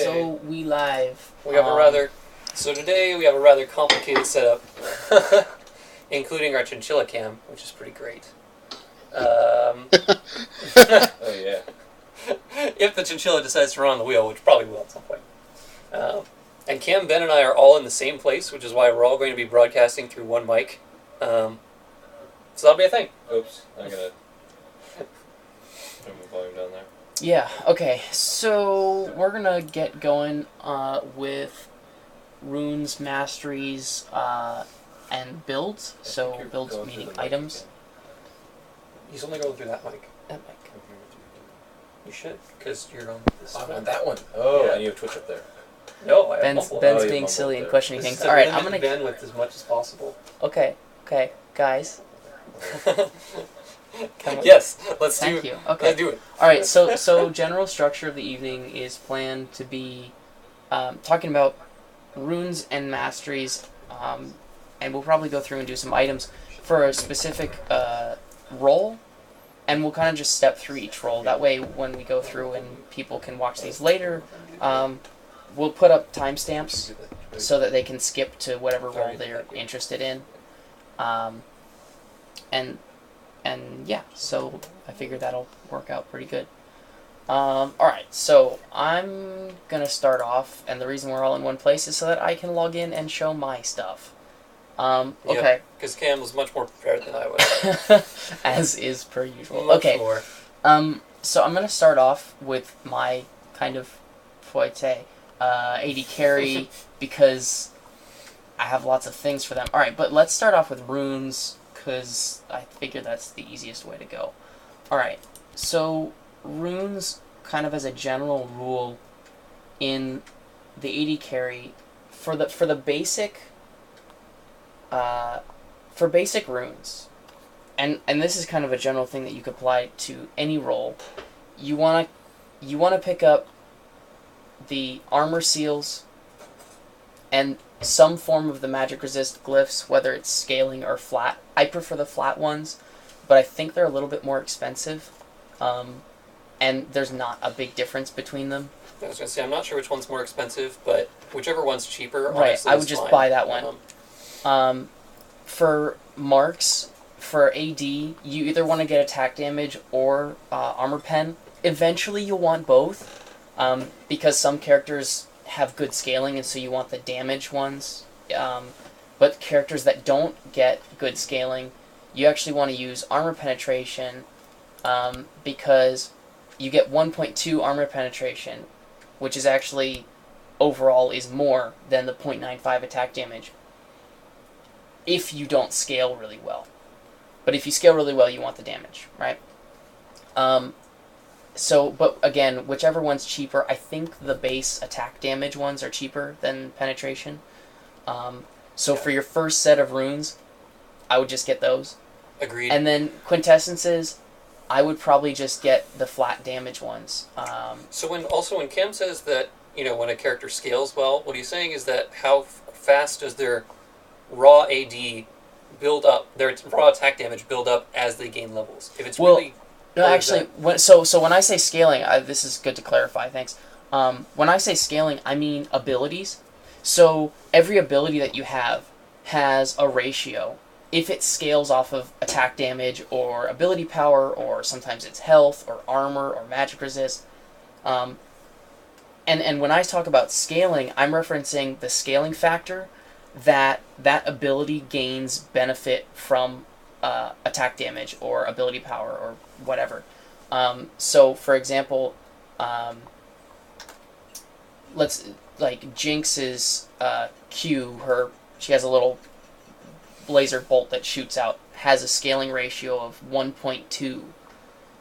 So we live. We have a rather... So today we have a rather complicated setup, including our chinchilla cam, which is pretty great. Oh yeah. If the chinchilla decides to run on the wheel, which probably will at some point. And Cam, Ben, and I are all in the same place, which is why we're all going to be broadcasting through one mic. So that'll be a thing. Oops, I'm gonna turn the volume down there. Yeah, okay. So we're gonna get going with runes, masteries, and builds. So builds meaning items. He's only going through that mic. That mic. You should, because you're on this I'm one. on that one. Oh, Yeah. and you have Twitch up there. No, I have Ben's multiple. Ben's you being mumbled silly and there. questioning This things. is All right, to I'm limit gonna. bandwidth as much as possible. Okay, guys. Yes, let's Thank do it. you. Okay. Let's do it. All right. So general structure of the evening is planned to be talking about runes and masteries, and we'll probably go through and do some items for a specific role, and we'll kind of just step through each role. That way, when we go through and people can watch these later, we'll put up timestamps so that they can skip to whatever role they're interested in, and yeah. So I figure that'll work out pretty good. Alright, so I'm gonna start off, and the reason we're all in one place is so that I can log in and show my stuff. Okay. Because Cam was much more prepared than I was. As is per usual. Much Okay. more. So I'm gonna start off with my kind of forte, AD carry, because I have lots of things for them. Alright, but let's start off with runes, because I figure that's the easiest way to go. Alright, so runes, kind of as a general rule, in the AD carry, for the basic, for basic runes, and this is kind of a general thing that you could apply to any role. You wanna pick up the armor seals and some form of the magic resist glyphs, whether it's scaling or flat. I prefer the flat ones, but I think they're a little bit more expensive. And there's not a big difference between them. I was going to say, I'm not sure which one's more expensive, but whichever one's cheaper, Right, honestly, I would is just fine. buy that one. For marks, for AD, you either want to get attack damage or armor pen. Eventually you'll want both, because some characters have good scaling, and so you want the damage ones. But characters that don't get good scaling, you actually want to use armor penetration, because you get 1.2 armor penetration, which is actually, overall, is more than the 0.95 attack damage, if you don't scale really well. But if you scale really well, you want the damage, right? But again, whichever one's cheaper, I think the base attack damage ones are cheaper than penetration. For your first set of runes, I would just get those. Agreed. And then quintessences, I would probably just get the flat damage ones. So when Cam says that, when a character scales well, what he's saying is that how fast does their raw AD build up, their raw attack damage build up as they gain levels? If it's really... No, actually, when I say scaling, this is good to clarify, thanks. When I say scaling, I mean abilities. So every ability that you have has a ratio. If it scales off of attack damage or ability power, or sometimes it's health or armor or magic resist. And when I talk about scaling, I'm referencing the scaling factor that ability gains benefit from attack damage or ability power or whatever. So, for example, Jinx's Q, she has a little laser bolt that shoots out, has a scaling ratio of 1.2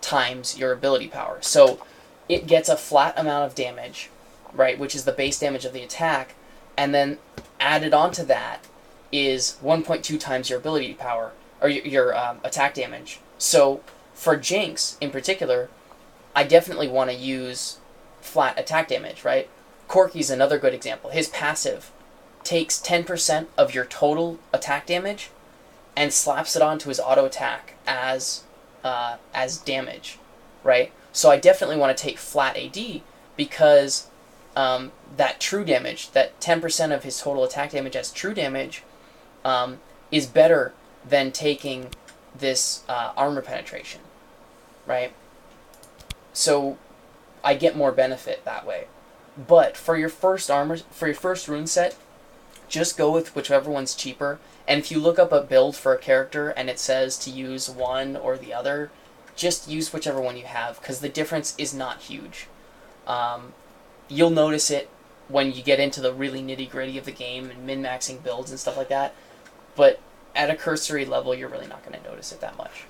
times your ability power. So it gets a flat amount of damage, right, which is the base damage of the attack, and then added onto that is 1.2 times your ability power, or your attack damage. So for Jinx, in particular, I definitely want to use flat attack damage, right? Corki's another good example. His passive takes 10% of your total attack damage and slaps it onto his auto attack as damage, right? So I definitely want to take flat AD because that true damage, that 10% of his total attack damage as true damage, is better than taking this armor penetration, right? So I get more benefit that way. But for your first rune set, just go with whichever one's cheaper. And if you look up a build for a character and it says to use one or the other, just use whichever one you have, because the difference is not huge. You'll notice it when you get into the really nitty-gritty of the game and min-maxing builds and stuff like that. But at a cursory level, you're really not going to notice it that much.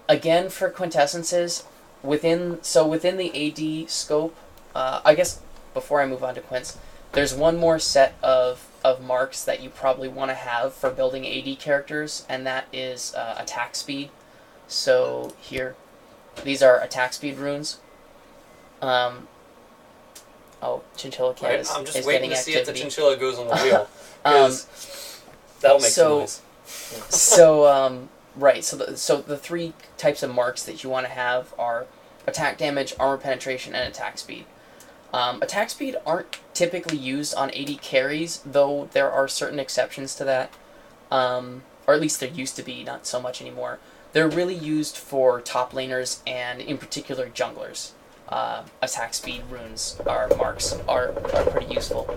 Again, for quintessences, within the AD scope, I guess before I move on to quints, there's one more set of marks that you probably want to have for building AD characters, and that is attack speed. So here, these are attack speed runes. Chinchilla Cat Right, is I'm just is waiting getting to see if the activity. chinchilla goes on the wheel. 'Cause that'll make some noise. Right, so the three types of marks that you want to have are attack damage, armor penetration, and attack speed. Attack speed aren't typically used on AD carries, though there are certain exceptions to that. Or at least there used to be, not so much anymore. They're really used for top laners and, in particular, junglers. Attack speed runes, marks are pretty useful.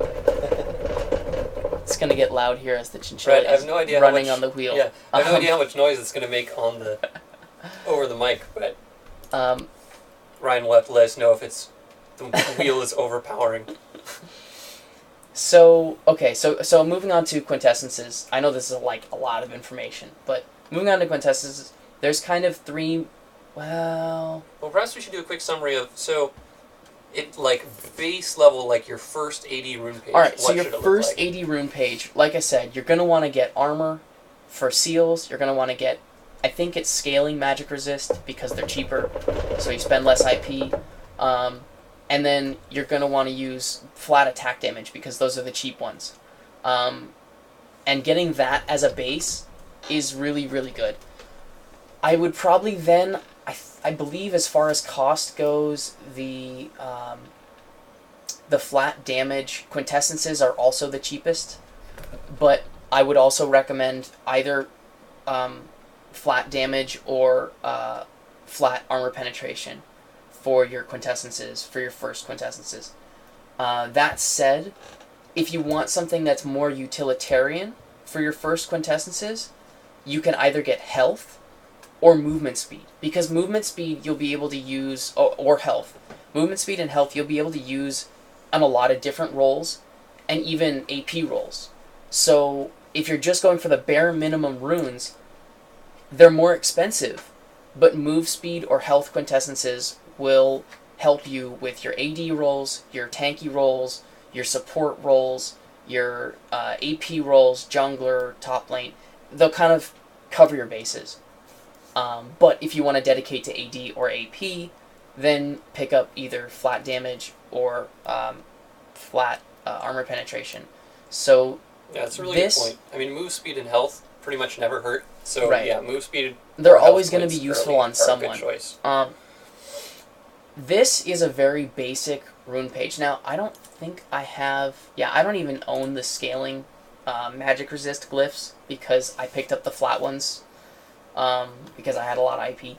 It's going to get loud here as the chinchilla I have no idea running how much, on the wheel. Yeah, I have no idea how much noise it's going to make on the over the mic, but Ryan will have to let us know if the wheel is overpowering. So moving on to quintessences. I know this is like a lot of information, but moving on to quintessences, there's kind of three. Well, perhaps we should do a quick summary of base level, like your first AD rune page. All right, so what your should it look first like? AD rune page, like I said, you're going to want to get armor for seals. You're going to want to get, I think it's scaling magic resist because they're cheaper, so you spend less IP. And then you're going to want to use flat attack damage because those are the cheap ones. And getting that as a base is really, really good. I would probably then, I believe as far as cost goes, the flat damage quintessences are also the cheapest. But I would also recommend either flat damage or flat armor penetration for your quintessences, for your first quintessences. That said, if you want something that's more utilitarian for your first quintessences, you can either get health or movement speed. Because movement speed you'll be able to use, or health. Movement speed and health you'll be able to use on a lot of different roles, and even AP roles. So if you're just going for the bare minimum runes, they're more expensive, but move speed or health quintessences will help you with your AD roles, your tanky roles, your support roles, your AP roles, jungler, top lane. They'll kind of cover your bases. But if you want to dedicate to AD or AP, then pick up either flat damage or flat armor penetration. So yeah, that's a really good point. I mean, move speed and health pretty much never hurt. So right. Yeah, move speed. They're always going to be useful on someone. Good choice. This is a very basic rune page. Now, I don't think I have... Yeah, I don't even own the scaling magic resist glyphs because I picked up the flat ones because I had a lot of IP.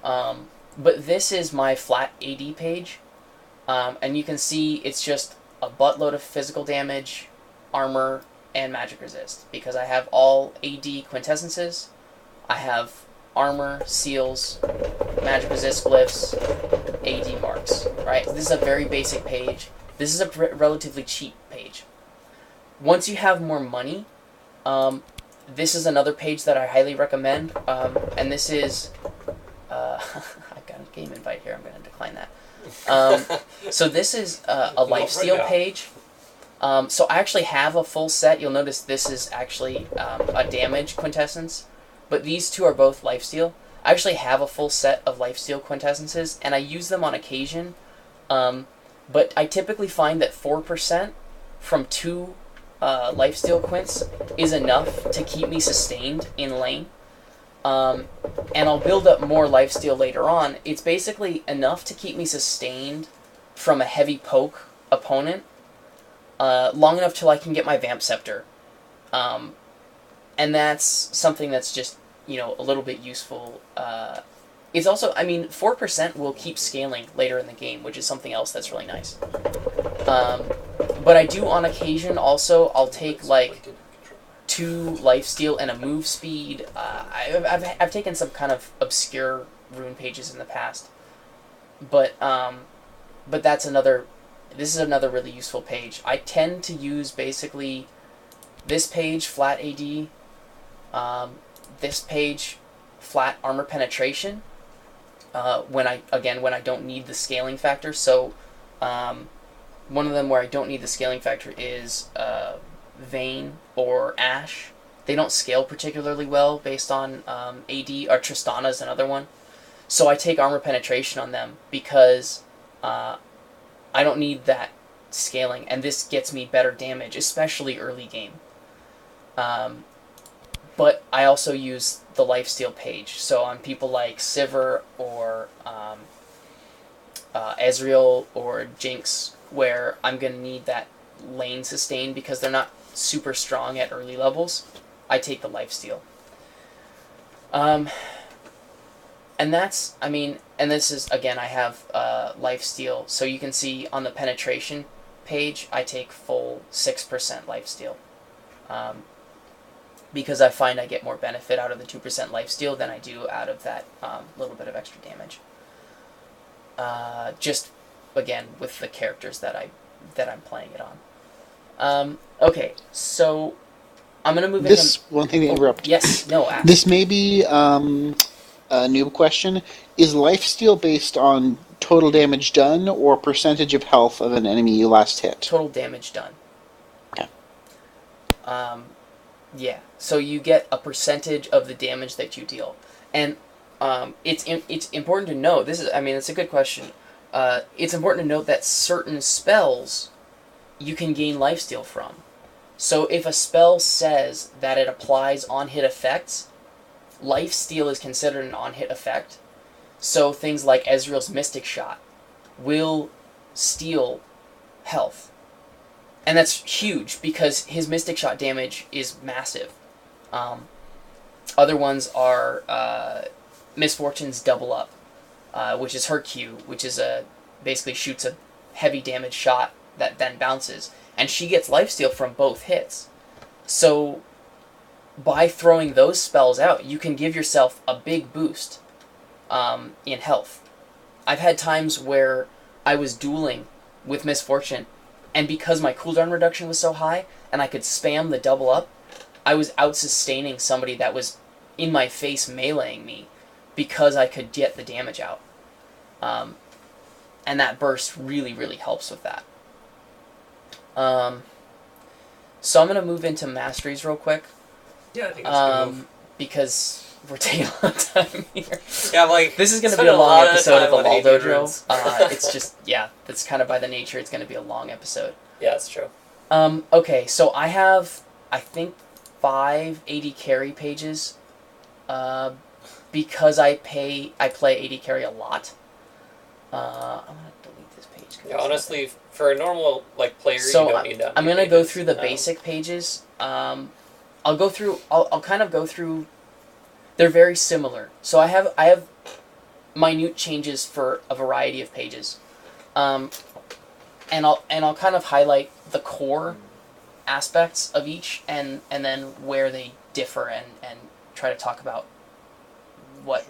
But this is my flat AD page. And you can see it's just a buttload of physical damage, armor, and magic resist. Because I have all AD quintessences. I have armor, seals, magic resist glyphs, AD marks, right? This is a very basic page. This is a relatively cheap page. Once you have more money, this is another page that I highly recommend, and this is, I've got a game invite here, I'm going to decline that. So this is a lifesteal page. So I actually have a full set. You'll notice this is actually a damage quintessence. But these two are both lifesteal. I actually have a full set of lifesteal quintessences, and I use them on occasion. But I typically find that 4% from 2 lifesteal quints is enough to keep me sustained in lane. And I'll build up more lifesteal later on. It's basically enough to keep me sustained from a heavy poke opponent long enough till I can get my Vamp Scepter. And that's something that's just, a little bit useful. It's also, 4% will keep scaling later in the game, which is something else that's really nice. But I do, on occasion, also, I'll take, 2 lifesteal and a move speed. I've taken some kind of obscure rune pages in the past. But that's this is another really useful page. I tend to use, basically, this page, flat AD, this page, flat armor penetration, when I don't need the scaling factor. So, one of them where I don't need the scaling factor is Vayne or Ashe. They don't scale particularly well based on AD, or Tristana is another one. So I take armor penetration on them because I don't need that scaling, and this gets me better damage, especially early game. But I also use the lifesteal page, so on people like Sivir or Ezreal or Jinx, where I'm going to need that lane sustain because they're not super strong at early levels, I take the lifesteal. And that's, and this is, again, I have lifesteal, so you can see on the penetration page, I take full 6% lifesteal. Because I find I get more benefit out of the 2% lifesteal than I do out of that little bit of extra damage. Just, again, with the characters that I'm playing it on. Okay, so I'm going to move this into... one thing to interrupt. Yes, no, ask. This may be a noob question. Is lifesteal based on total damage done or percentage of health of an enemy you last hit? Total damage done. Okay. Yeah, so you get a percentage of the damage that you deal. And it's important to note, it's a good question. It's important to note that certain spells you can gain lifesteal from. So if a spell says that it applies on-hit effects, lifesteal is considered an on-hit effect. So things like Ezreal's Mystic Shot will steal health. And that's huge because his Mystic Shot damage is massive. Other ones are Miss Fortune's Double Up, which is her Q, which is basically shoots a heavy damage shot that then bounces. And she gets lifesteal from both hits. So by throwing those spells out, you can give yourself a big boost in health. I've had times where I was dueling with Miss Fortune, and because my cooldown reduction was so high, and I could spam the double up, I was out-sustaining somebody that was in my face meleeing me because I could get the damage out. And that burst really, really helps with that. So I'm going to move into Masteries real quick. Yeah, I think that's a good move. Because we're taking a long time here. Yeah, this is going to be a long episode of the LoL Dojo. It's just, that's kind of by the nature, it's going to be a long episode. Yeah, that's true. Okay, so I have, I think, 5 AD carry pages, because I play AD carry a lot. I'm going to delete this page. Yeah, honestly, for a normal player, so you don't need that. I'm going to go through the basic pages. I'll kind of go through. They're very similar. So I have minute changes for a variety of pages, and I'll kind of highlight the core aspects of each, and then where they differ, and try to talk about what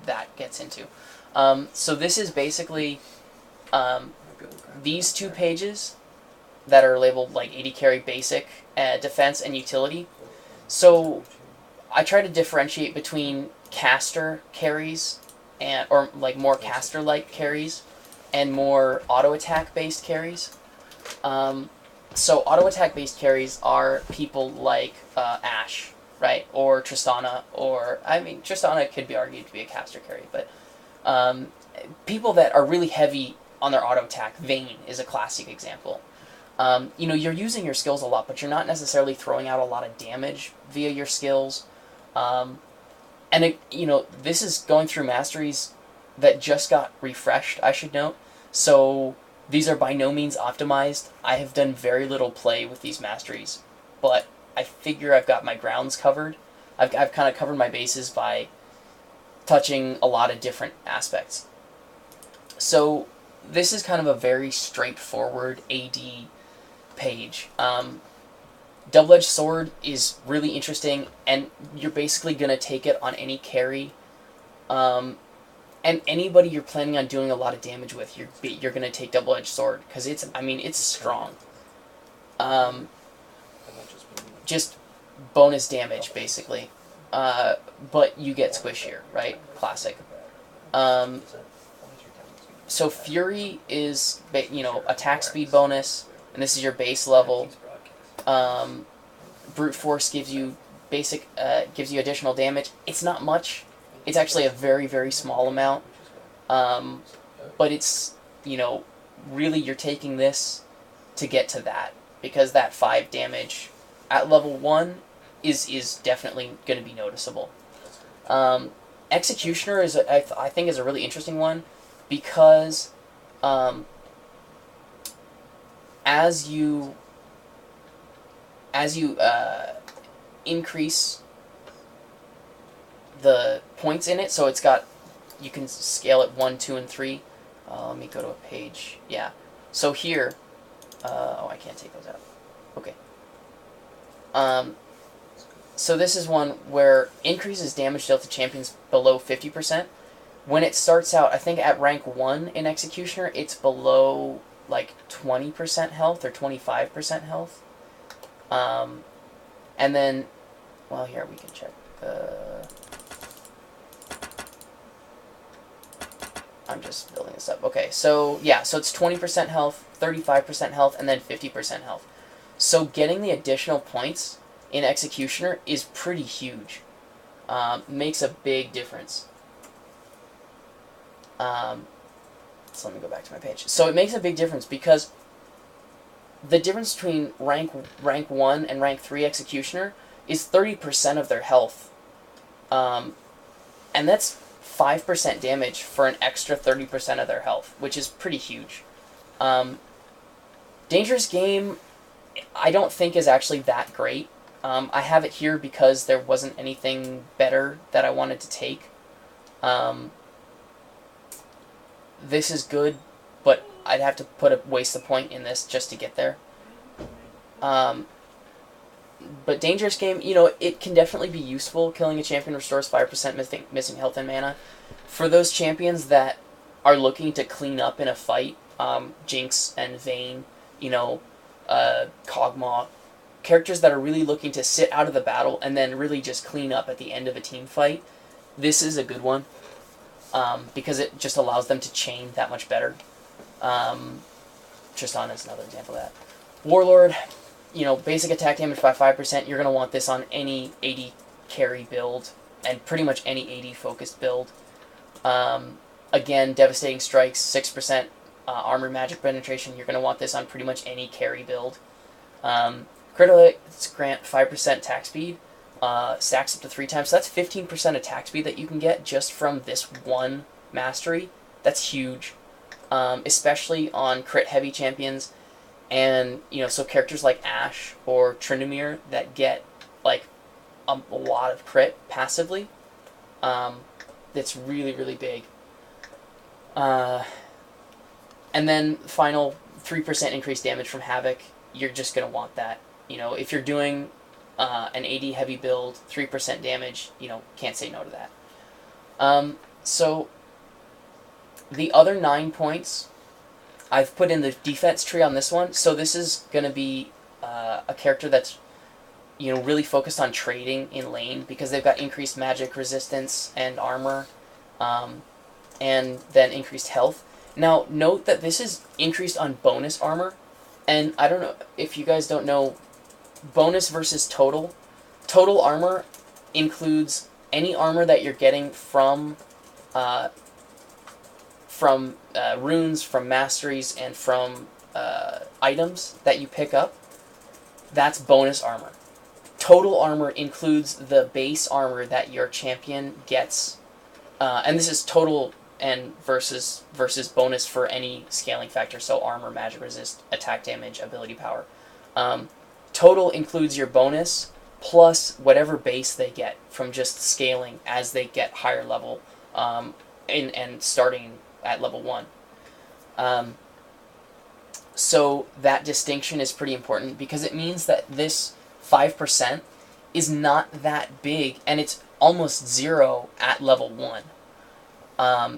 that gets into. So this is basically these 2 pages that are labeled like AD carry basic, defense, and utility. So I try to differentiate between caster carries or more caster-like carries and more auto-attack based carries. So auto-attack based carries are people like Ashe, right? Or Tristana, Tristana could be argued to be a caster carry, but people that are really heavy on their auto-attack. Vayne is a classic example. You're using your skills a lot, but you're not necessarily throwing out a lot of damage via your skills. This is going through Masteries that just got refreshed, I should note. So These are by no means optimized. I have done very little play with these masteries, but I figure I've got my grounds covered. I've kind of covered my bases by touching a lot of different aspects. So this is kind of a very straightforward AD page. Double-edged sword is really interesting, and you're basically going to take it on any carry. And anybody you're planning on doing a lot of damage with, you're going to take double-edged sword, because it's strong. Just bonus damage, basically. But you get squishier, right? Classic. So Fury is, attack speed bonus, and this is your base level. Brute Force gives you additional damage. It's not much. It's actually a very, very small amount. But it's, really you're taking this to get to that, because that 5 damage at level 1 is definitely going to be noticeable. Executioner I think is a really interesting one, because as you increase the points in it, so you can scale it 1, 2, and 3. Let me go to a page. Yeah. So here, I can't take those out. Okay. So this is one where increases damage dealt to champions below 50%. When it starts out, I think at rank 1 in Executioner, it's below like 20% health or 25% health. And then, well, here we can check. I'm just building this up. Okay, so yeah, so it's 20% health, 35% health, and then 50% health. So getting the additional points in Executioner is pretty huge. Makes a big difference. So let me go back to my page. So it makes a big difference, because the difference between rank 1 and rank 3 Executioner is 30% of their health. And that's 5% damage for an extra 30% of their health, which is pretty huge. Dangerous Game, I don't think is actually that great. I have it here because there wasn't anything better that I wanted to take. This is good, but I'd have to waste the point in this just to get there. But Dangerous Game, it can definitely be useful. Killing a champion restores 5% missing health and mana. For those champions that are looking to clean up in a fight, Jinx and Vayne, Kog'Maw, characters that are really looking to sit out of the battle and then really just clean up at the end of a team fight, this is a good one, because it just allows them to chain that much better. Tristan is another example of that. Warlord, basic attack damage by 5%. You're going to want this on any AD carry build, and pretty much any AD focused build. Again, devastating strikes, 6% armor magic penetration. You're going to want this on pretty much any carry build. Critical hits grant 5% attack speed, stacks up to 3 times. So that's 15% attack speed that you can get just from this one mastery. That's huge, especially on crit heavy champions. And, so characters like Ashe or Tryndamere that get, like, a lot of crit passively, that's really, really big. And then final 3% increased damage from Havoc. You're just going to want that. If you're doing an AD heavy build, 3% damage, can't say no to that. So the other 9 points I've put in the defense tree on this one. So this is going to be a character that's really focused on trading in lane, because they've got increased magic resistance and armor, and then increased health. Now, note that this is increased on bonus armor, and I don't know if you guys don't know, bonus versus total. Total armor includes any armor that you're getting from runes, from masteries, and from items that you pick up. That's bonus armor. Total armor includes the base armor that your champion gets, and this is total and versus bonus for any scaling factor, so armor, magic resist, attack damage, ability power. Total includes your bonus plus whatever base they get from just scaling as they get higher level, and starting at level 1. So that distinction is pretty important because it means that this 5% is not that big, and it's almost 0 at level 1.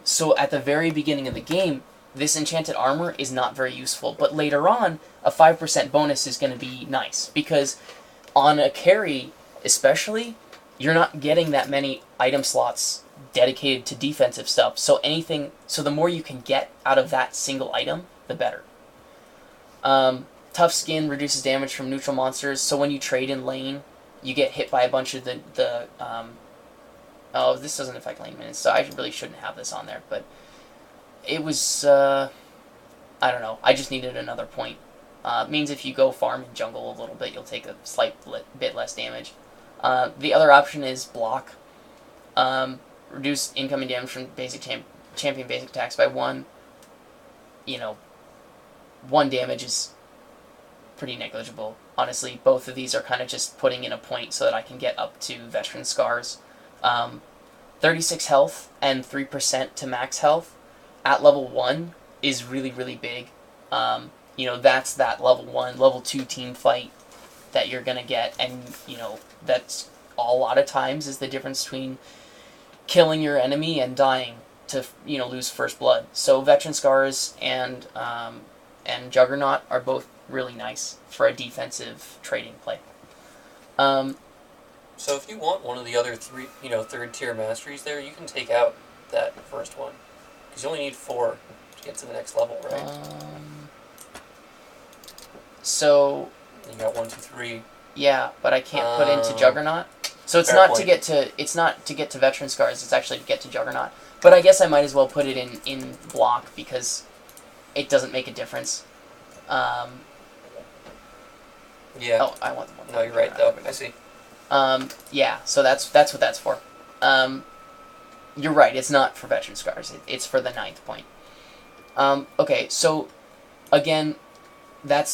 So at the very beginning of the game, this enchanted armor is not very useful, but later on, a 5% bonus is going to be nice, because on a carry especially, you're not getting that many item slots dedicated to defensive stuff, so the more you can get out of that single item, the better. Tough Skin reduces damage from neutral monsters, so when you trade in lane, you get hit by a bunch of oh, this doesn't affect lane minutes, so I really shouldn't have this on there, but it was, I don't know, I just needed another point. Means if you go farm in jungle a little bit, you'll take a slight bit less damage. The other option is block. Reduce incoming damage from basic champion basic attacks by 1. 1 damage is pretty negligible. Honestly, both of these are kind of just putting in a point so that I can get up to Veteran Scars. 36 health and 3% to max health at level 1 is really, really big. That's that level 1, level 2 team fight that you're going to get, and, that's a lot of times is the difference between killing your enemy and dying to, lose first blood. So Veteran Scars and Juggernaut are both really nice for a defensive trading play. So if you want one of the other 3, third tier masteries there, you can take out that first one. Because you only need 4 to get to the next level, right? So you got 1, 2, 3. Yeah, but I can't put into Juggernaut. So it's Fair not point. to get to Veteran Scars, it's actually to get to Juggernaut. But I guess I might as well put it in block because it doesn't make a difference. Yeah. Oh, I want the one. No, you're right though. I see. Yeah, so that's what that's for. You're right, it's not for Veteran Scars. It's for the 9th point. Okay, so again, that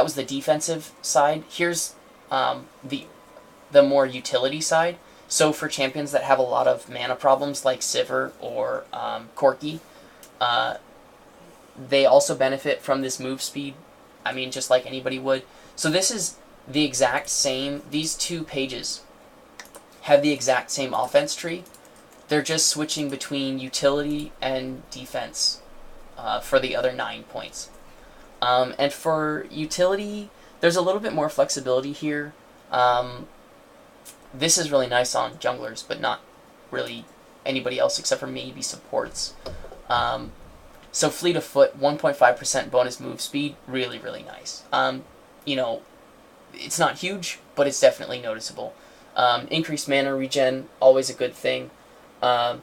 was the defensive side. Here's the more utility side. So for champions that have a lot of mana problems like Sivir or Corki, they also benefit from this move speed. I mean, just like anybody would. So this is the exact same. These 2 pages have the exact same offense tree. They're just switching between utility and defense for the other 9 points. And for utility, there's a little bit more flexibility here. This is really nice on junglers, but not really anybody else except for maybe supports. So Fleet of Foot, 1.5% bonus move speed, really, really nice. It's not huge, but it's definitely noticeable. Increased mana regen, always a good thing. Cooldown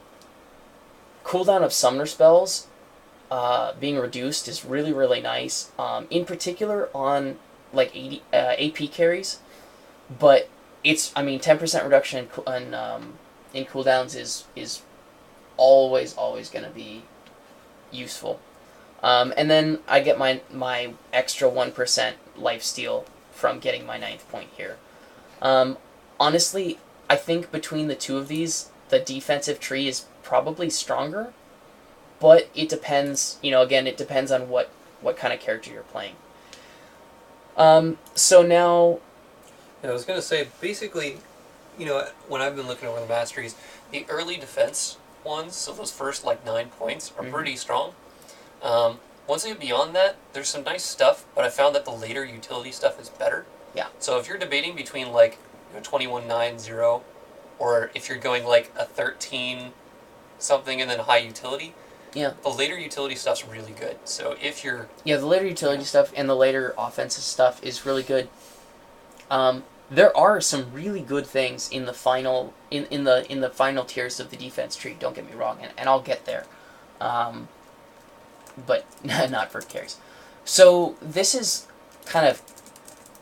of summoner spells being reduced is really, really nice. In particular on like AP carries, but 10% reduction in cooldowns is always going to be useful. And then I get my extra 1% lifesteal from getting my 9th point here. Honestly, I think between the 2 of these, the defensive tree is probably stronger, but it depends, again, it depends on what kind of character you're playing. So now... I was going to say, basically, when I've been looking over the masteries, the early defense ones, so those first 9 points, are pretty strong. Once you get beyond that, there's some nice stuff, but I found that the later utility stuff is better. Yeah. So if you're debating between 21-9-0, or if you're going a 13 something and then high utility, yeah, the later utility stuff's really good. So if you're... Yeah, the later utility stuff and the later offensive stuff is really good. There are some really good things in the final in the final tiers of the defense tree. Don't get me wrong, and I'll get there, but not for carries. So this is kind of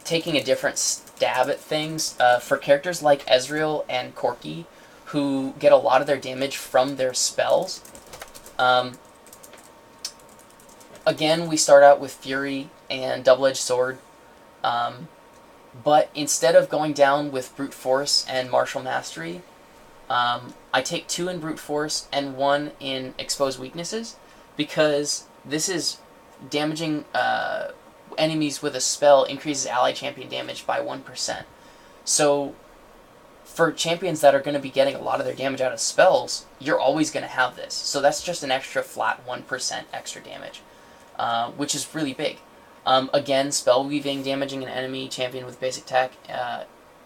taking a different stab at things for characters like Ezreal and Corki, who get a lot of their damage from their spells. Again, we start out with Fury and Double-Edged Sword. But instead of going down with Brute Force and Martial Mastery, I take 2 in Brute Force and 1 in Exposed Weaknesses, because this is damaging enemies with a spell increases ally champion damage by 1%. So for champions that are going to be getting a lot of their damage out of spells, you're always going to have this. So that's just an extra flat 1% extra damage, which is really big. Again, Spell Weaving damaging an enemy champion with basic attack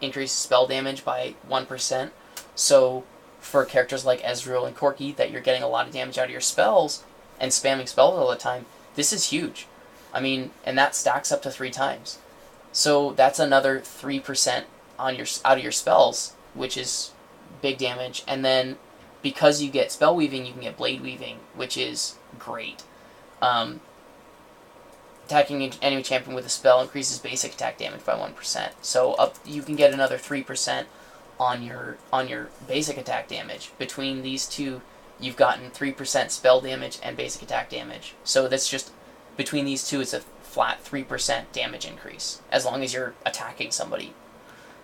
increases spell damage by 1%. So for characters like Ezreal and Corki that you're getting a lot of damage out of your spells and spamming spells all the time, this is huge. I mean, and that stacks up to 3 times. So that's another 3% on your out of your spells, which is big damage. And then because you get Spell Weaving, you can get Blade Weaving, which is great. Attacking an enemy champion with a spell increases basic attack damage by 1%. So you can get another 3% on your basic attack damage. Between these two, you've gotten 3% spell damage and basic attack damage. So that's just, between these two, it's a flat 3% damage increase, as long as you're attacking somebody,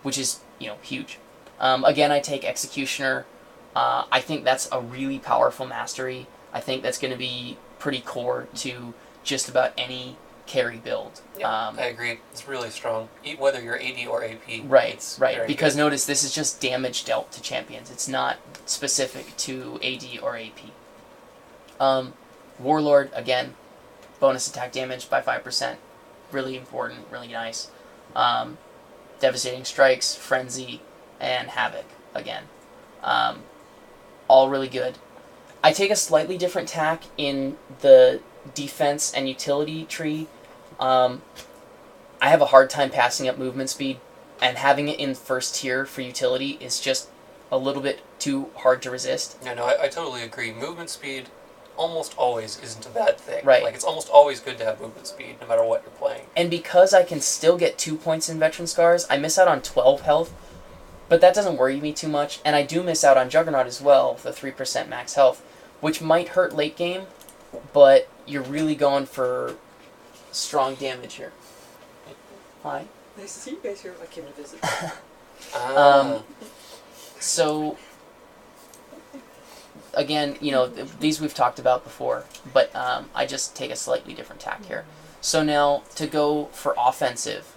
which is, huge. Again, I take Executioner. I think that's a really powerful mastery. I think that's going to be pretty core to just about any carry build. Yeah, I agree. It's really strong, whether you're AD or AP. Right. Because good. notice, this is just damage dealt to champions. It's not specific to AD or AP. Warlord, again, bonus attack damage by 5%. Really important, really nice. Devastating Strikes, Frenzy, and Havoc, again. All really good. I take a slightly different tack in the defense and utility tree. I have a hard time passing up movement speed, and having it in first tier for utility is just a little bit too hard to resist. No, I totally agree. Movement speed almost always isn't a bad thing. Right. Like, it's almost always good to have movement speed, no matter what you're playing. And because I can still get 2 points in Veteran Scars, I miss out on 12 health, but that doesn't worry me too much, and I do miss out on Juggernaut as well, the 3% max health, which might hurt late game, but you're really going for strong damage here. Hi. Nice to see you guys here. I came to visit. So, again, these we've talked about before, but I just take a slightly different tack here. So now, to go for offensive,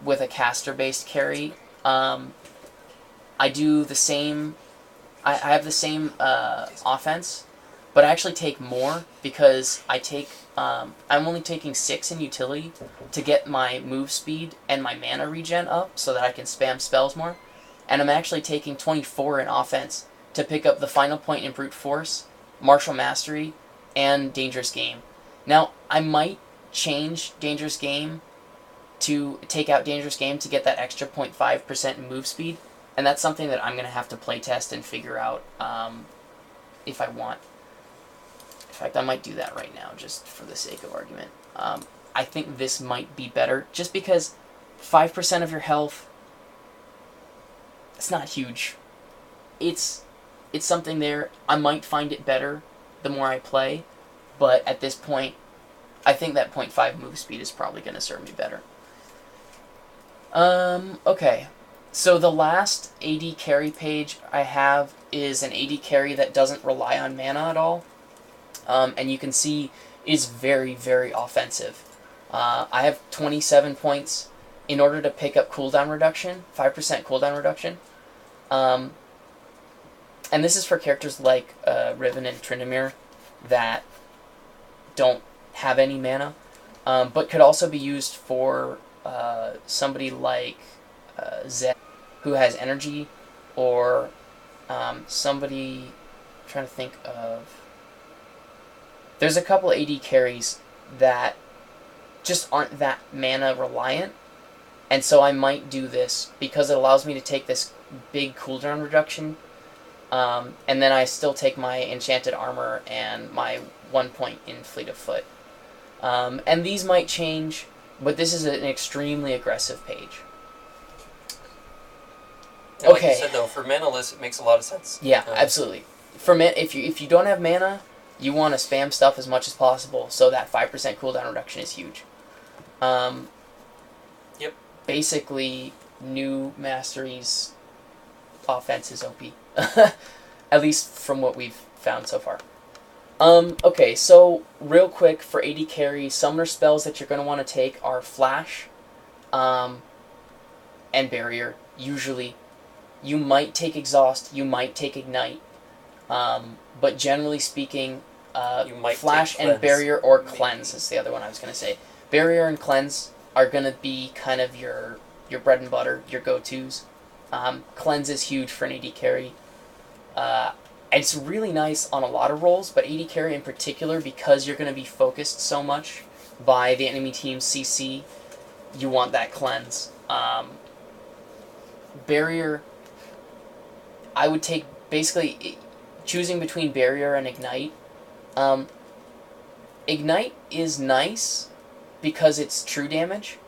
with a caster-based carry, I do the same, I have the same offense, but I actually take more because I'm only taking 6 in utility to get my move speed and my mana regen up so that I can spam spells more. And I'm actually taking 24 in offense to pick up the final point in Brute Force, Martial Mastery, and Dangerous Game. Now, I might change Dangerous Game to take out Dangerous Game to get that extra 0.5% in move speed, and that's something that I'm going to have to play test and figure out if I want. In fact, I might do that right now, just for the sake of argument. I think this might be better, just because 5% of your health, it's not huge. It's something there. I might find it better the more I play, but at this point, I think that 0.5 move speed is probably going to serve me better. Okay. So the last AD carry page I have is an AD carry that doesn't rely on mana at all. And you can see is very, very offensive. I have 27 points in order to pick up cooldown reduction, 5% cooldown reduction. And this is for characters like Riven and Tryndamere that don't have any mana, but could also be used for somebody like Zed, who has energy, or somebody, I'm trying to think of... There's a couple AD carries that just aren't that mana reliant, and so I might do this because it allows me to take this big cooldown reduction, and then I still take my enchanted armor and my 1 point in Fleet of Foot. And these might change, but this is an extremely aggressive page. Like Okay. you said, though, for manaless, it makes a lot of sense. Yeah, absolutely. For if you don't have mana, You want to spam stuff as much as possible, so that 5% cooldown reduction is huge. Yep. Basically, new Masteries offense is OP. At least from what we've found so far. Okay, so real quick for AD carry, summoner spells that you're going to want to take are Flash, and Barrier, usually. You might take Exhaust, you might take Ignite, but generally speaking, You might Flash take and Cleanse, Barrier or maybe. Cleanse is the other one I was going to say. Barrier and Cleanse are going to be kind of your bread and butter, your go-tos. Cleanse is huge for an AD carry. It's really nice on a lot of roles, but AD carry in particular, because you're going to be focused so much by the enemy team's CC, you want that Cleanse. Barrier, I would take, basically, choosing between Barrier and Ignite. Ignite is nice because it's true damage,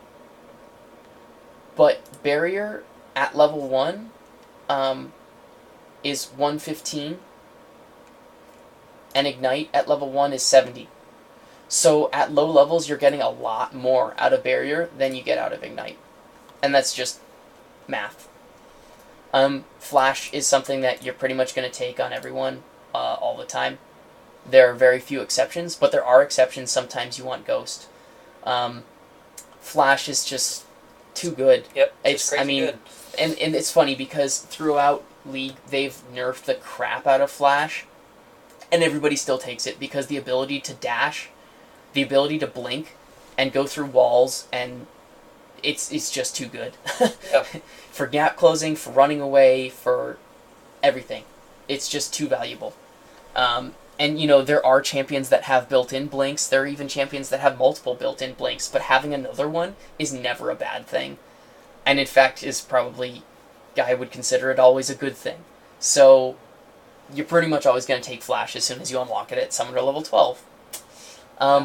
but Barrier at level 1 is 115, and Ignite at level 1 is 70. So at low levels, you're getting a lot more out of Barrier than you get out of Ignite. And that's just math. Flash is something that you're pretty much going to take on everyone all the time. There are very few exceptions, but there are exceptions. Sometimes you want Ghost. Flash is just too good. Yep, It's crazy good. And it's funny because throughout League, they've nerfed the crap out of Flash, and everybody still takes it because the ability to dash, the ability to blink, and go through walls, and it's just too good. Yep. For gap closing, for running away, for everything. It's just too valuable. And, there are champions that have built-in blinks. There are even champions that have multiple built-in blinks, but having another one is never a bad thing. And, in fact, is probably, I would consider it always a good thing. So, you're pretty much always going to take Flash as soon as you unlock it at Summoner level 12.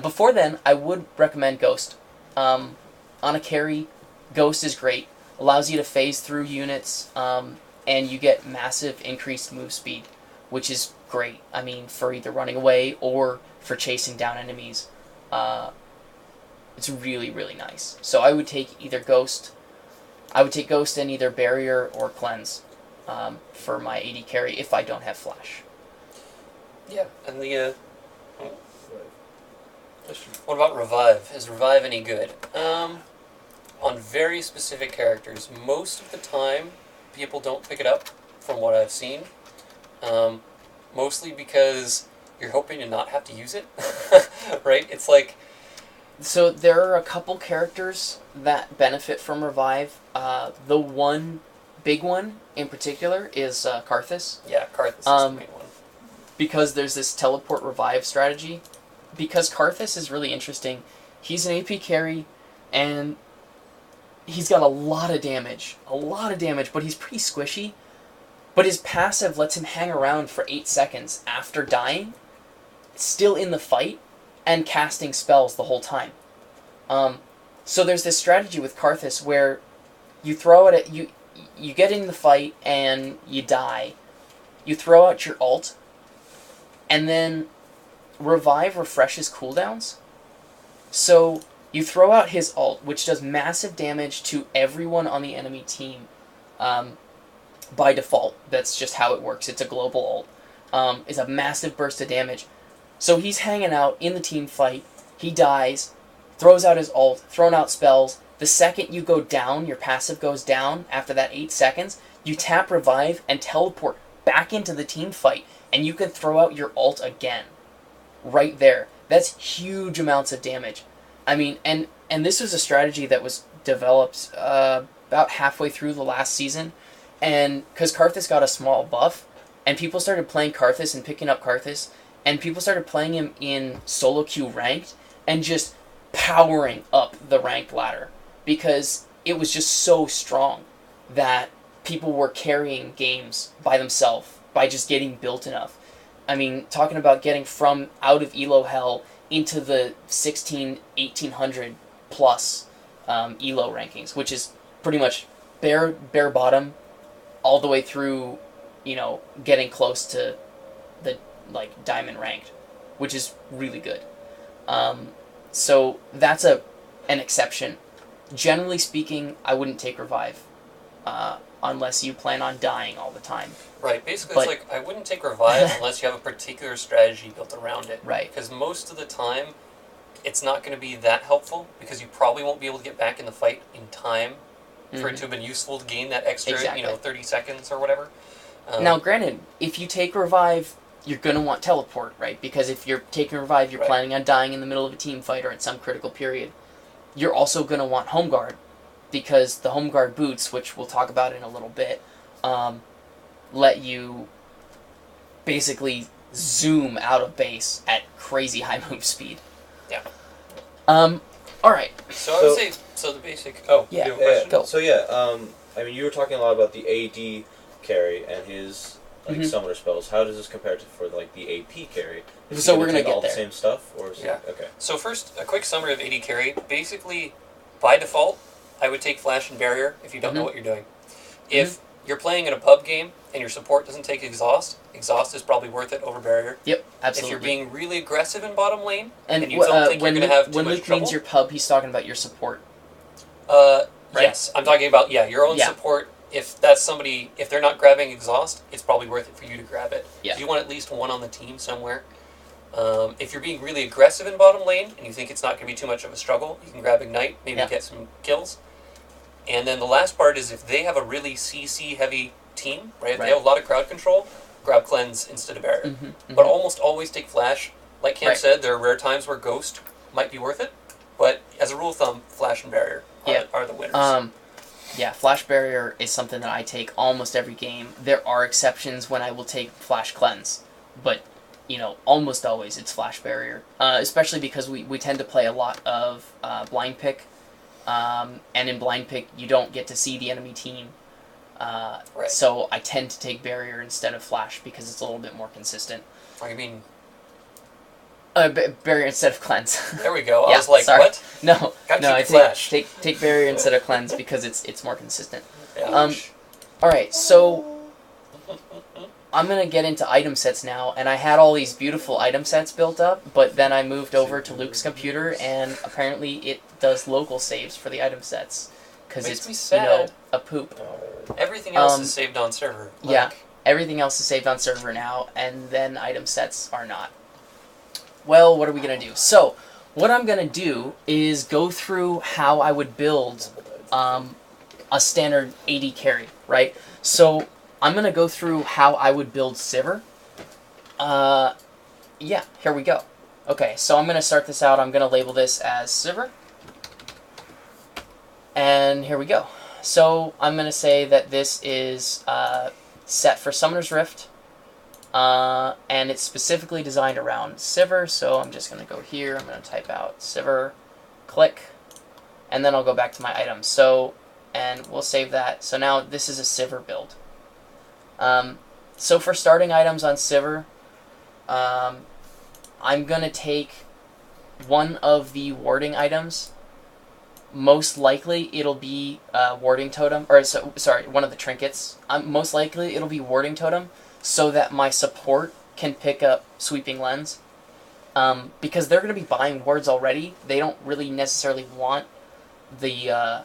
Before then, I would recommend Ghost. On a carry, Ghost is great. Allows you to phase through units, and you get massive increased move speed, which is great. I mean, for either running away or for chasing down enemies. It's really, really nice. So I would take either Ghost. I would take Ghost and either Barrier or Cleanse for my AD carry if I don't have Flash. Yeah, and the what about Revive? Is Revive any good? On very specific characters, most of the time, people don't pick it up, from what I've seen. Mostly because you're hoping to not have to use it, right? It's like... So there are a couple characters that benefit from Revive. The one big one in particular is Karthus. Yeah, Karthus is the main one. Because there's this teleport revive strategy. Because Karthus is really interesting. He's an AP carry, and he's got a lot of damage, but he's pretty squishy. But his passive lets him hang around for 8 seconds after dying, still in the fight, and casting spells the whole time. So there's this strategy with Karthus where you throw it at you get in the fight and you die. You throw out your ult, and then Revive refreshes cooldowns. So you throw out his ult, which does massive damage to everyone on the enemy team. By default, that's just how it works. It's a global ult. It's a massive burst of damage. So he's hanging out in the team fight. He dies, throws out his ult, thrown out spells. The second you go down, your passive goes down after that 8 seconds, you tap Revive and teleport back into the team fight, and you can throw out your ult again. Right there. That's huge amounts of damage. I mean, and this was a strategy that was developed about halfway through the last season, and because Karthus got a small buff, and people started playing Karthus and picking up Karthus, and people started playing him in solo queue ranked, and just powering up the ranked ladder, because it was just so strong that people were carrying games by themselves, by just getting built enough. I mean, talking about getting from out of Elo hell into the 1800 plus Elo rankings, which is pretty much bare bottom, all the way through, getting close to the diamond ranked. which is really good. So that's an exception. Generally speaking, I wouldn't take revive unless you plan on dying all the time. Right. Basically, But- it's like I wouldn't take revive unless you have a particular strategy built around it. Right. Because most of the time, it's not going to be that helpful because you probably won't be able to get back in the fight in time for it to have been useful to gain that extra, Exactly. 30 seconds or whatever. Now, granted, if you take revive, you're going to want teleport, right? Because if you're taking revive, you're Right. planning on dying in the middle of a team fight or at some critical period. You're also going to want home guard, because the home guard boots, which we'll talk about in a little bit, let you basically zoom out of base at crazy high move speed. Yeah. All right. So I would say, the basic... Oh, Yeah. you have a question? Go. So yeah, I mean, you were talking a lot about the AD carry and his like Mhm. summoner spells. How does this compare to for like the AP carry? Is he So we're gonna take get all there. the same stuff, or is Yeah. it okay? So first, a quick summary of AD carry. Basically, by default, I would take Flash and Barrier if you don't know what you're doing. If you're playing in a pub game and your support doesn't take Exhaust is probably worth it over Barrier. Yep, absolutely. If you're being really aggressive in bottom lane, and you don't think when you're going to have too when much Luke trouble, means your pub, he's talking about your support. Right. Yes, I'm talking about your own Yeah. support. If that's somebody, if they're not grabbing Exhaust, it's probably worth it for you to grab it. Yeah. So you want at least one on the team somewhere. If you're being really aggressive in bottom lane and you think it's not going to be too much of a struggle, you can grab Ignite, maybe Yeah. get some kills. And then the last part is if they have a really CC heavy team, right? If Right. they have a lot of crowd control, grab Cleanse instead of Barrier. Mm-hmm. But almost always take Flash. Like Cam Right. said, there are rare times where Ghost might be worth it. But as a rule of thumb, Flash and Barrier are the winners. Yeah, Flash Barrier is something that I take almost every game. There are exceptions when I will take Flash Cleanse, but almost always it's Flash Barrier. Especially because we tend to play a lot of blind pick, and in blind pick you don't get to see the enemy team. Right. So I tend to take Barrier instead of Flash because it's a little bit more consistent. I mean, Barrier instead of Cleanse. there we go. I Yeah, was like, sorry. what? No, Gotta no, I keep Flash. take Barrier instead of Cleanse because it's more consistent. Yeah. All right, so I'm gonna get into item sets now, and I had all these beautiful item sets built up, but then I moved over to Luke's computer, and apparently it does local saves for the item sets because Makes it's me sad. a poop. Everything else um, is saved on server. Yeah, everything else is saved on server now, and then item sets are not. Well, what are we gonna do? So, what I'm gonna do is go through how I would build a standard AD carry, right? So, I'm gonna go through how I would build Sivir. Yeah, here we go. Okay, so I'm gonna start this out. I'm gonna label this as Sivir. And here we go. So, I'm gonna say that this is set for Summoner's Rift. And it's specifically designed around Sivir, so I'm just going to go here, I'm going to type out Sivir, click, and then I'll go back to my items. So, and we'll save that. So now this is a Sivir build. So for starting items on Sivir, I'm going to take one of the warding items. Most likely it'll be warding totem, or sorry, one of the trinkets. Most likely it'll be warding totem, so that my support can pick up sweeping lens. Because they're going to be buying wards already, they don't really necessarily want the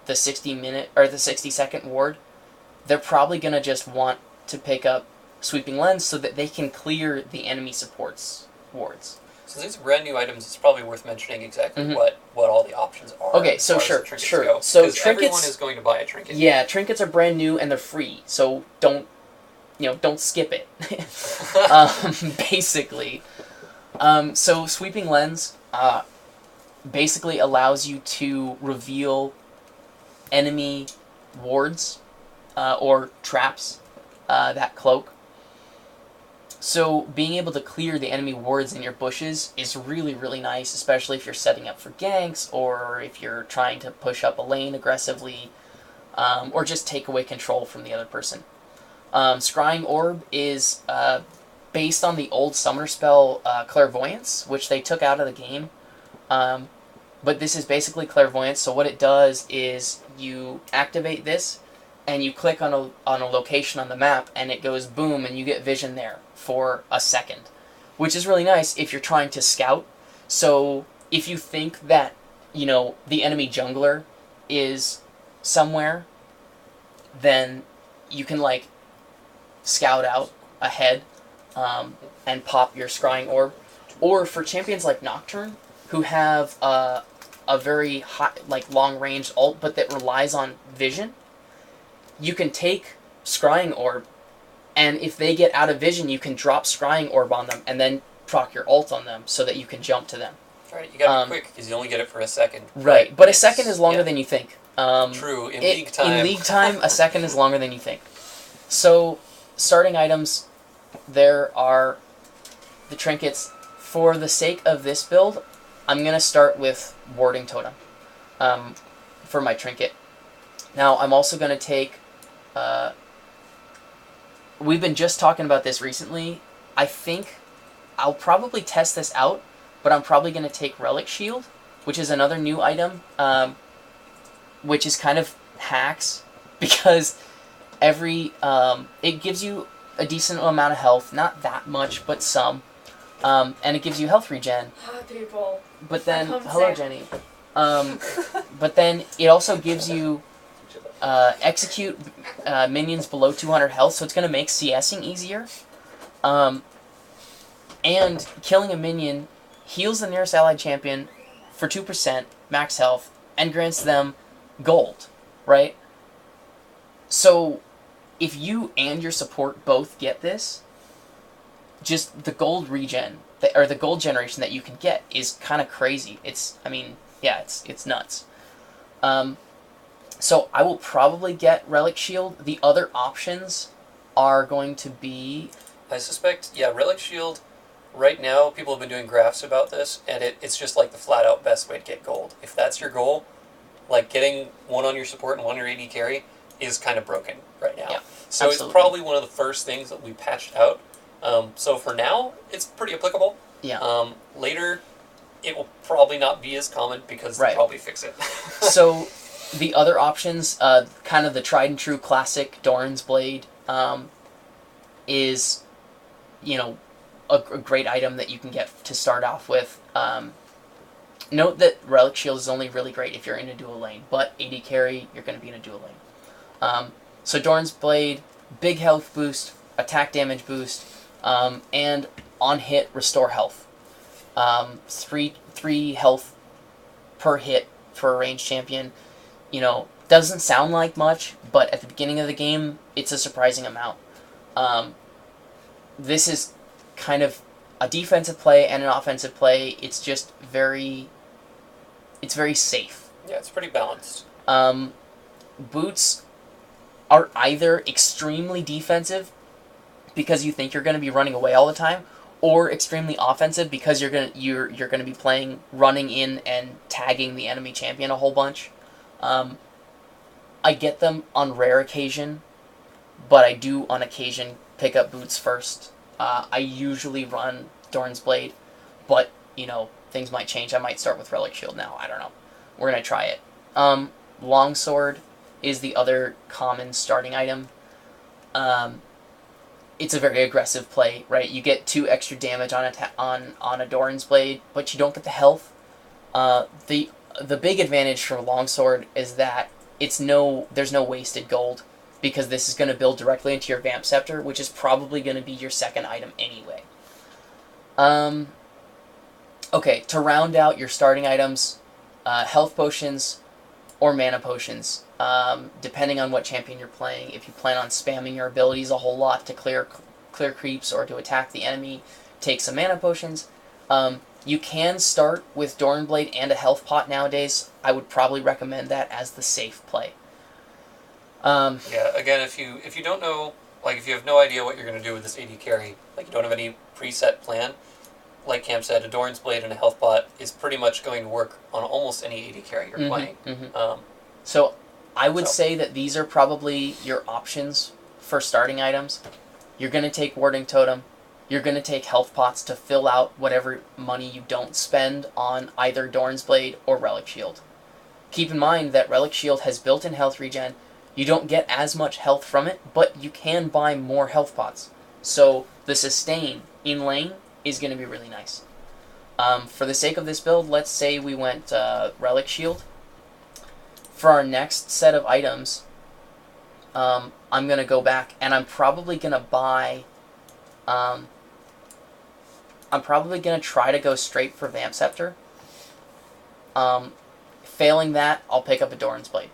60-minute or the 60-second ward. They're probably going to just want to pick up sweeping lens so that they can clear the enemy support's wards. So these are brand new items. It's probably worth mentioning exactly Mhm. what all the options are. Okay, as so far as sure, the trinkets sure. go. So 'Cause trinkets- everyone is going to buy a trinket. Yeah, trinkets are brand new and they're free, so don't skip it. Basically. So sweeping lens basically allows you to reveal enemy wards or traps that cloak. So being able to clear the enemy wards in your bushes is really, really nice, especially if you're setting up for ganks or if you're trying to push up a lane aggressively, or just take away control from the other person. Scrying Orb is based on the old summoner spell Clairvoyance, which they took out of the game. But this is basically Clairvoyance, so what it does is you activate this, and you click on a location on the map, and it goes boom, and you get vision there for a second. which is really nice if you're trying to scout. So if you think that, the enemy jungler is somewhere, then you can, scout out ahead and pop your scrying orb. Or for champions like Nocturne, who have a very high, long-range ult, but that relies on vision, you can take scrying orb, and if they get out of vision, you can drop scrying orb on them, and then proc your ult on them so that you can jump to them. Right, you gotta be quick, because you only get it for a second. Right, but a second is longer than you think. True, in league time. In league time, a second is longer than you think. So, starting items, there are the trinkets. For the sake of this build, I'm going to start with Warding Totem for my trinket. Now, I'm also going to take... we've been just talking about this recently. I think I'll probably test this out, but I'm probably going to take Relic Shield, which is another new item, which is kind of hacks, because it gives you a decent amount of health, not that much, but some, and it gives you health regen. Hi, people. But then, hello, Jenny. But then it also gives you execute minions below 200 health, so it's going to make CSing easier. And killing a minion heals the nearest allied champion for 2% max health and grants them gold, right? So if you and your support both get this, just the gold regen, or the gold generation that you can get is kind of crazy. It's nuts. So I will probably get Relic Shield. The other options are going to be... I suspect, Relic Shield, right now, people have been doing graphs about this, and it's just like the flat-out best way to get gold. If that's your goal, getting one on your support and one on your AD carry is kind of broken right now. Yeah, so absolutely. It's probably one of the first things that we patched out. So for now, it's pretty applicable. Yeah. Later, it will probably not be as common because they'll probably fix it. So the other options, kind of the tried and true classic Doran's Blade, is, a great item that you can get to start off with. Note that Relic Shield is only really great if you're in a dual lane, but AD carry, you're going to be in a dual lane. So Doran's Blade, big health boost, attack damage boost, and on hit, restore health. 3 health per hit for a ranged champion. Doesn't sound like much, but at the beginning of the game, it's a surprising amount. This is kind of a defensive play and an offensive play. It's just very safe. Yeah, it's pretty balanced. Boots are either extremely defensive because you think you're going to be running away all the time, or extremely offensive because you're going to be playing running in and tagging the enemy champion a whole bunch. I get them on rare occasion, but I do on occasion pick up boots first. I usually run Doran's Blade, but things might change. I might start with Relic Shield now. I don't know. We're gonna try it. Longsword is the other common starting item. It's a very aggressive play, right? You get 2 extra damage on a Doran's Blade, but you don't get the health. The big advantage for Longsword is that there's no wasted gold, because this is going to build directly into your Vamp Scepter, which is probably going to be your second item anyway. Okay, to round out your starting items, health potions or mana potions, depending on what champion you're playing. If you plan on spamming your abilities a whole lot to clear creeps or to attack the enemy, take some mana potions. You can start with Doran Blade and a health pot nowadays. I would probably recommend that as the safe play. Again, if you don't know, if you have no idea what you're going to do with this AD carry, you don't have any preset plan, like Cam said, a Doran's Blade and a health pot is pretty much going to work on almost any AD carry you're playing. Mm-hmm. So I would say that these are probably your options for starting items. You're going to take Warding Totem. You're going to take health pots to fill out whatever money you don't spend on either Doran's Blade or Relic Shield. Keep in mind that Relic Shield has built-in health regen. You don't get as much health from it, but you can buy more health pots. So the sustain in lane is going to be really nice. For the sake of this build, let's say we went Relic Shield. For our next set of items, I'm going to go back and I'm probably going to buy... I'm probably going to try to go straight for Vamp Scepter. Failing that, I'll pick up a Doran's Blade.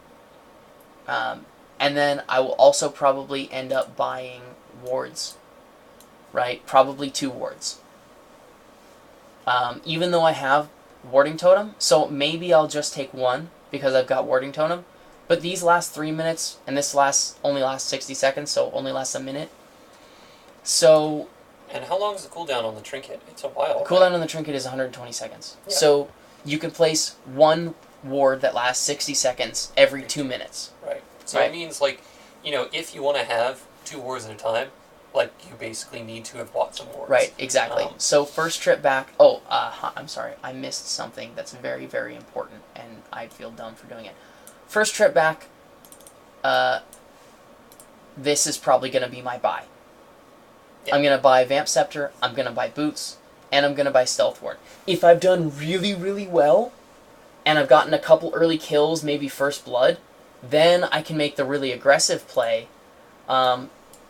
And then I will also probably end up buying wards. Right? Probably 2 wards. Even though I have Warding Totem, so maybe I'll just take 1 because I've got Warding Totem. But these last 3 minutes, and this only lasts 60 seconds, so only lasts a minute. So... And how long is the cooldown on the trinket? It's a while. The cooldown on the trinket is 120 seconds. Yeah. So you can place 1 ward that lasts 60 seconds every 2 minutes. Right. So Right. it means, like, you know, if you want to have 2 wards at a time, like, you basically need to have bought some wards. Right, exactly. So first trip back... I'm sorry. I missed something that's very, very important, and I feel dumb for doing it. First trip back, this is probably going to be my buy. Yeah. I'm going to buy Vamp Scepter, I'm going to buy Boots, and I'm going to buy Stealth Ward. If I've done really, really well, and I've gotten a couple early kills, maybe First Blood, then I can make the really aggressive play.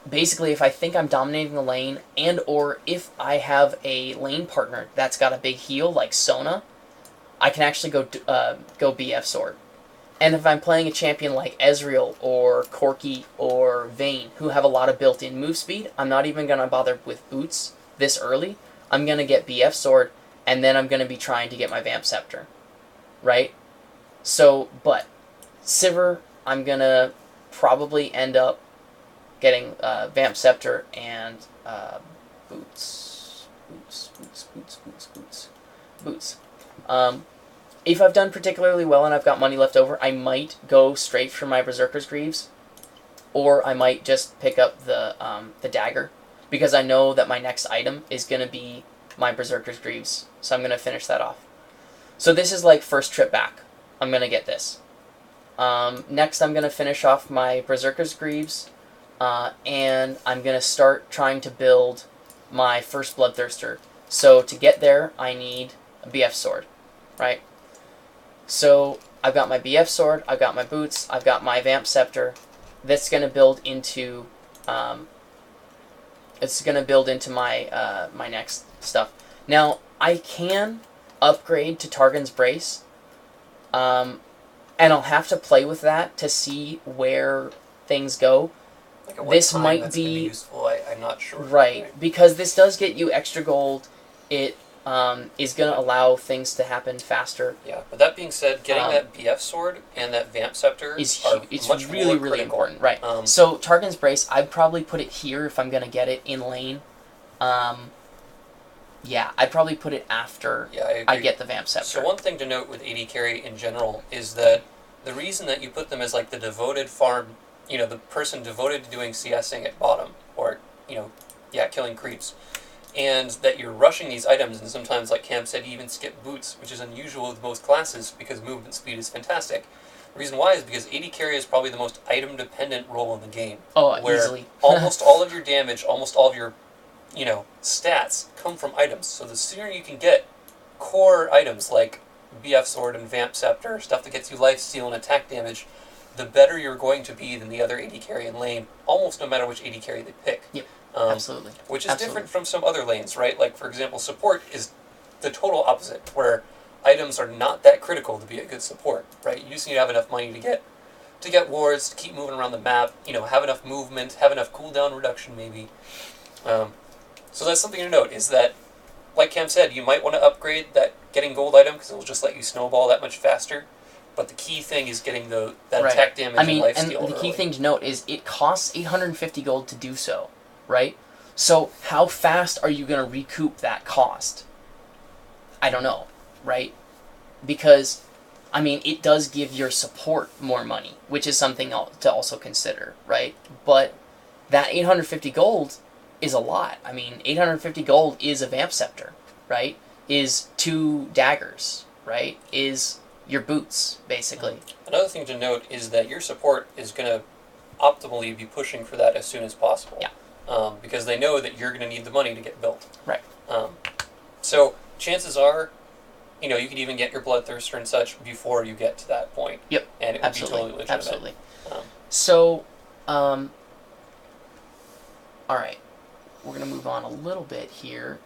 Basically, if I think I'm dominating the lane, and or if I have a lane partner that's got a big heal, like Sona, I can actually go BF Sword. And if I'm playing a champion like Ezreal or Corki or Vayne, who have a lot of built-in move speed, I'm not even going to bother with Boots this early. I'm going to get BF Sword, and then I'm going to be trying to get my Vamp Scepter. Right? So, but, Sivir, I'm going to probably end up getting Vamp Scepter and Boots. If I've done particularly well and I've got money left over, I might go straight for my Berserker's Greaves, or I might just pick up the dagger, because I know that my next item is going to be my Berserker's Greaves, so I'm going to finish that off. So this is like first trip back. I'm going to get this. Next I'm going to finish off my Berserker's Greaves, and I'm going to start trying to build my first Bloodthirster. So to get there, I need a BF Sword, right? So I've got my BF Sword, I've got my Boots, I've got my Vamp Scepter. That's going to build into my my next stuff. Now I can upgrade to Targon's Brace, and I'll have to play with that to see where things go. Like at what This time might that's gonna be useful. I'm not sure. right, because this does get you extra gold. It is going to allow things to happen faster. Yeah, but that being said, getting that BF Sword and that Vamp Scepter It's much really, more really critical. important. Right. So Targon's Brace, I'd probably put it here if I'm going to get it in lane. Yeah, I'd probably put it after I get the Vamp Scepter. So one thing to note with AD carry in general is that the reason that you put them as like the devoted farm, you know, the person devoted to doing CSing at bottom, or, you know, killing creeps, and that you're rushing these items, and sometimes, like Cam said, you even skip Boots, which is unusual with most classes because movement speed is fantastic. The reason why is because AD carry is probably the most item-dependent role in the game. Oh, where easily. almost all of your damage, almost all of your, you know, stats come from items. So the sooner you can get core items like BF Sword and Vamp Scepter, stuff that gets you lifesteal and attack damage, the better you're going to be than the other AD carry in lane, almost no matter which AD carry they pick. Yep. Absolutely. Which is different from some other lanes, right? Like, for example, support is the total opposite, where items are not that critical to be a good support, right? You just need to have enough money to get wards, to keep moving around the map, you know, have enough movement, have enough cooldown reduction, maybe. So that's something to note, is that, like Cam said, you might want to upgrade that getting gold item, because it'll just let you snowball that much faster. But the key thing is getting that attack damage and lifesteal and the key early. thing to note is it costs 850 gold to do so. Right? So how fast are you going to recoup that cost? I don't know, right? Because, I mean, it does give your support more money, which is something to also consider, right? But that 850 gold is a lot. I mean, 850 gold is a Vamp Scepter, right? Is 2 daggers, right? Is your Boots, basically. Another thing to note is that your support is going to optimally be pushing for that as soon as possible. Yeah. Because they know that you're going to need the money to get built. Right. So chances are, you could even get your bloodthirster and such before you get to that point. Yep. And it would be totally legitimate. Absolutely. Um, So, all right, we're gonna move on a little bit here.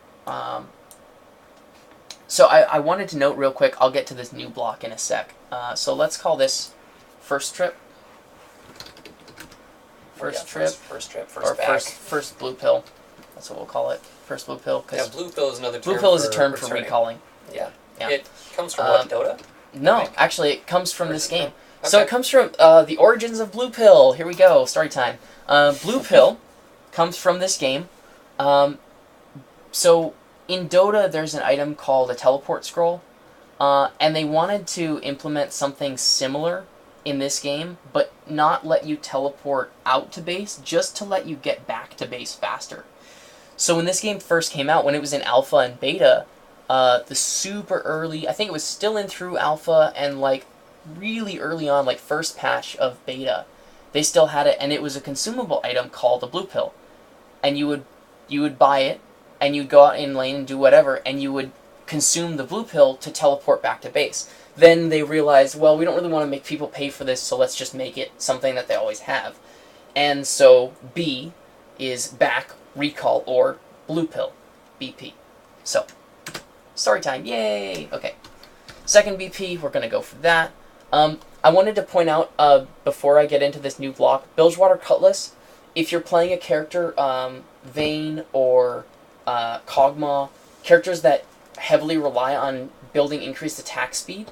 So I wanted to note real quick. I'll get to this new block in a sec. So let's call this first trip. First trip. First trip. Or First back. first blue pill. That's what we'll call it. First blue pill. Yeah, blue pill is another term. Blue pill is a for term for returning. recalling. Yeah. Yeah. It comes from what, Dota? No, think. actually, it comes from this game. Okay. So it comes from the origins of blue pill. Here we go. Story time. Blue pill comes from this game. So in Dota, there's an item called a teleport scroll, and they wanted to implement something similar in this game, but not let you teleport out to base, just to let you get back to base faster. So when this game first came out, when it was in alpha and beta, the super early, I think it was still in through alpha and like really early on, like first patch of beta, they still had it, and it was a consumable item called a blue pill, and you would buy it, and you'd go out in lane and do whatever, and you would consume the blue pill to teleport back to base. Then they realized, well, we don't really want to make people pay for this, so let's just make it something that they always have. And so B is back, recall, or blue pill, BP. So, story time, yay! Okay. Second BP, we're going to go for that. I wanted to point out, before I get into this new block, Bilgewater Cutlass, if you're playing a character, Vayne or Kog'Maw, characters that heavily rely on building increased attack speed,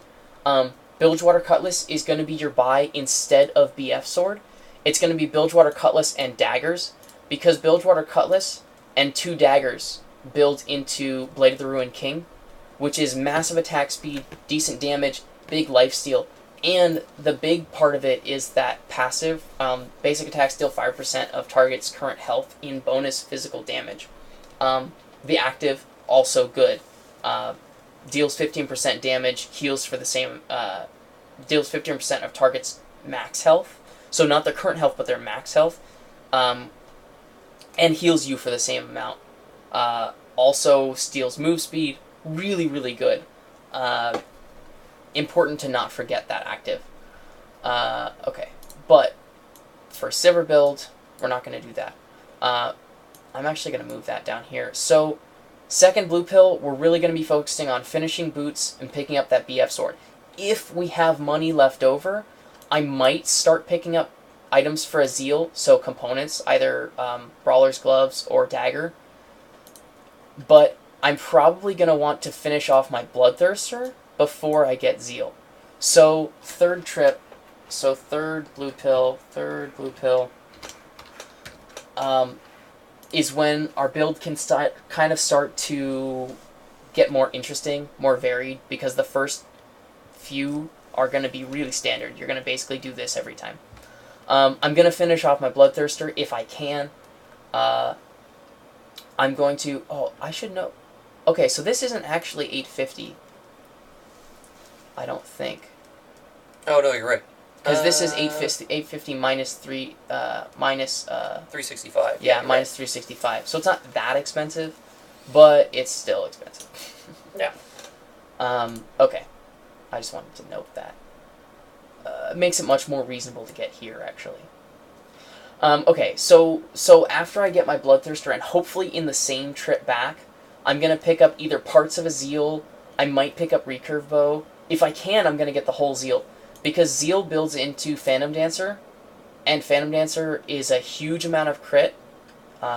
Bilgewater Cutlass is going to be your buy instead of BF Sword. It's going to be Bilgewater Cutlass and daggers, because Bilgewater Cutlass and 2 daggers build into Blade of the Ruined King, which is massive attack speed, decent damage, big lifesteal, and the big part of it is that passive, basic attacks deal 5% of target's current health in bonus physical damage. The active, also good. Deals 15% damage, heals for the same, deals 15% of target's max health. So not their current health, but their max health. And heals you for the same amount. Also steals move speed. Really, really good. Important to not forget that active. Okay, but for Sivir build, we're not going to do that. I'm actually going to move that down here. So, second blue pill, we're really going to be focusing on finishing boots and picking up that BF sword. If we have money left over, I might start picking up items for Azil, so components, either Brawler's Gloves or Dagger. But I'm probably going to want to finish off my Bloodthirster before I get Zeal. So, third trip, so third blue pill, is when our build can kind of start to get more interesting, more varied, because the first few are going to be really standard. You're going to basically do this every time. I'm going to finish off my Bloodthirster if I can. I'm going to... Oh, I should know... Okay, so this isn't actually 850. I don't think. Oh, no, you're right. Because this is 850 minus 3... minus... 365. Yeah, minus 365. So it's not that expensive, but it's still expensive. Yeah. Okay. I just wanted to note that. It makes it much more reasonable to get here, actually. Okay, so after I get my Bloodthirster, and hopefully in the same trip back, I'm going to pick up either parts of a Zeal, I might pick up Recurve Bow. If I can, I'm going to get the whole Zeal, because Zeal builds into Phantom Dancer, and Phantom Dancer is a huge amount of crit.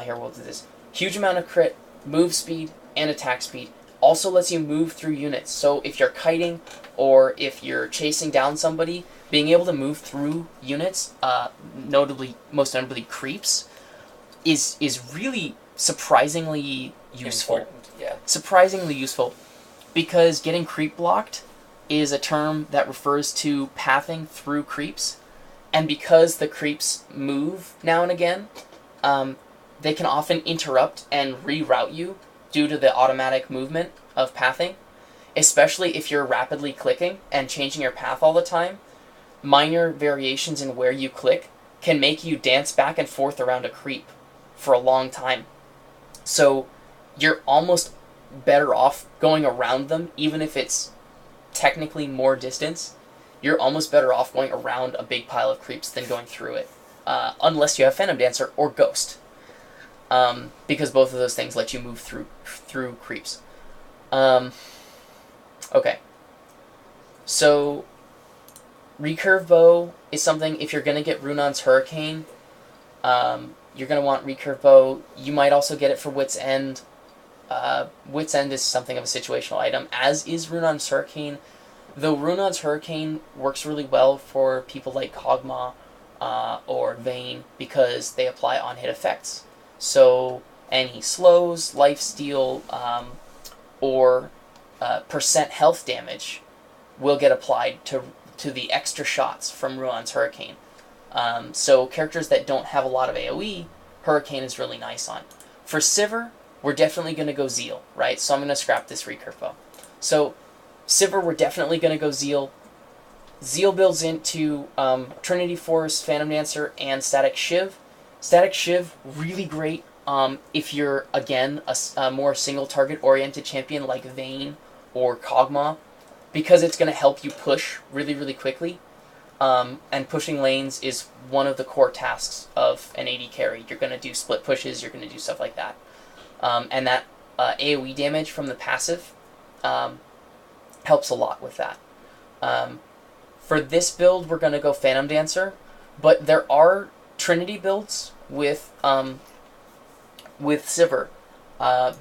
Here, we'll do this. Huge amount of crit, move speed, and attack speed. Also lets you move through units, so if you're kiting, or if you're chasing down somebody, being able to move through units, most notably creeps, is really surprisingly useful. Important, yeah. Surprisingly useful, because getting creep blocked is a term that refers to pathing through creeps, and because the creeps move now and again, they can often interrupt and reroute you due to the automatic movement of pathing, especially if you're rapidly clicking and changing your path all the time. Minor variations in where you click can make you dance back and forth around a creep for a long time. So you're almost better off going around them, even if it's technically more distance. You're almost better off going around a big pile of creeps than going through it, unless you have Phantom Dancer or Ghost, because both of those things let you move through creeps. Okay, so recurve bow is something, if you're gonna get Runon's Hurricane, you're gonna want recurve bow. You might also get it for Wit's End. Wit's End is something of a situational item, as is Runon's Hurricane. Though Runon's Hurricane works really well for people like Kog'Maw or Vayne because they apply on-hit effects. So any slows, lifesteal, or percent health damage will get applied to the extra shots from Runon's Hurricane. So characters that don't have a lot of AoE, Hurricane is really nice on. For Sivir, we're definitely going to go Zeal, right? So I'm going to scrap this recurve bow. So Sivir, we're definitely going to go Zeal. Zeal builds into Trinity Force, Phantom Dancer, and Static Shiv. Static Shiv, really great if you're, again, a more single-target-oriented champion like Vayne or Kog'Maw, because it's going to help you push really, really quickly. And pushing lanes is one of the core tasks of an AD carry. You're going to do split pushes, you're going to do stuff like that. And that AoE damage from the passive helps a lot with that. For this build, we're going to go Phantom Dancer, but there are Trinity builds with Sivir,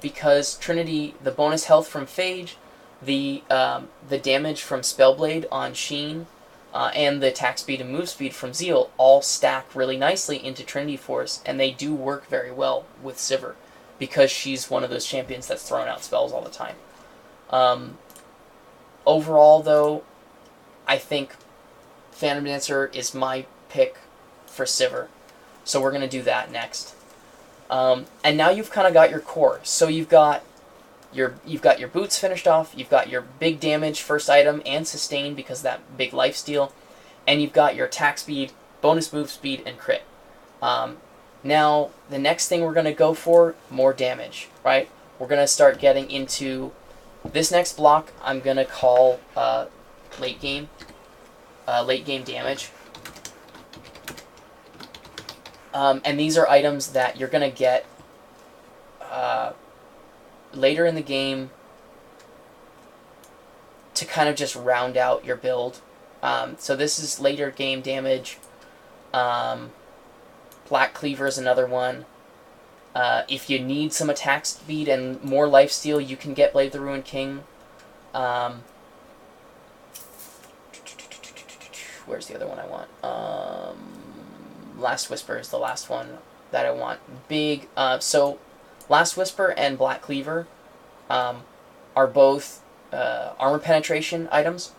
because Trinity, the bonus health from Phage, the damage from Spellblade on Sheen, and the attack speed and move speed from Zeal all stack really nicely into Trinity Force, and they do work very well with Sivir, because she's one of those champions that's throwing out spells all the time. Overall, though, I think Phantom Dancer is my pick for Sivir, so we're going to do that next. And now you've kind of got your core. So you've got your boots finished off, you've got your big damage first item and sustain because of that big lifesteal, and you've got your attack speed, bonus move speed, and crit. Now, the next thing we're going to go for, more damage, right? We're going to start getting into this next block. I'm going to call late game damage. And these are items that you're going to get later in the game to kind of just round out your build. So this is later game damage. Black Cleaver is another one. If you need some attack speed and more lifesteal, you can get Blade of the Ruined King. Where's the other one I want? Last Whisper is the last one that I want. Big. So Last Whisper and Black Cleaver are both armor penetration items.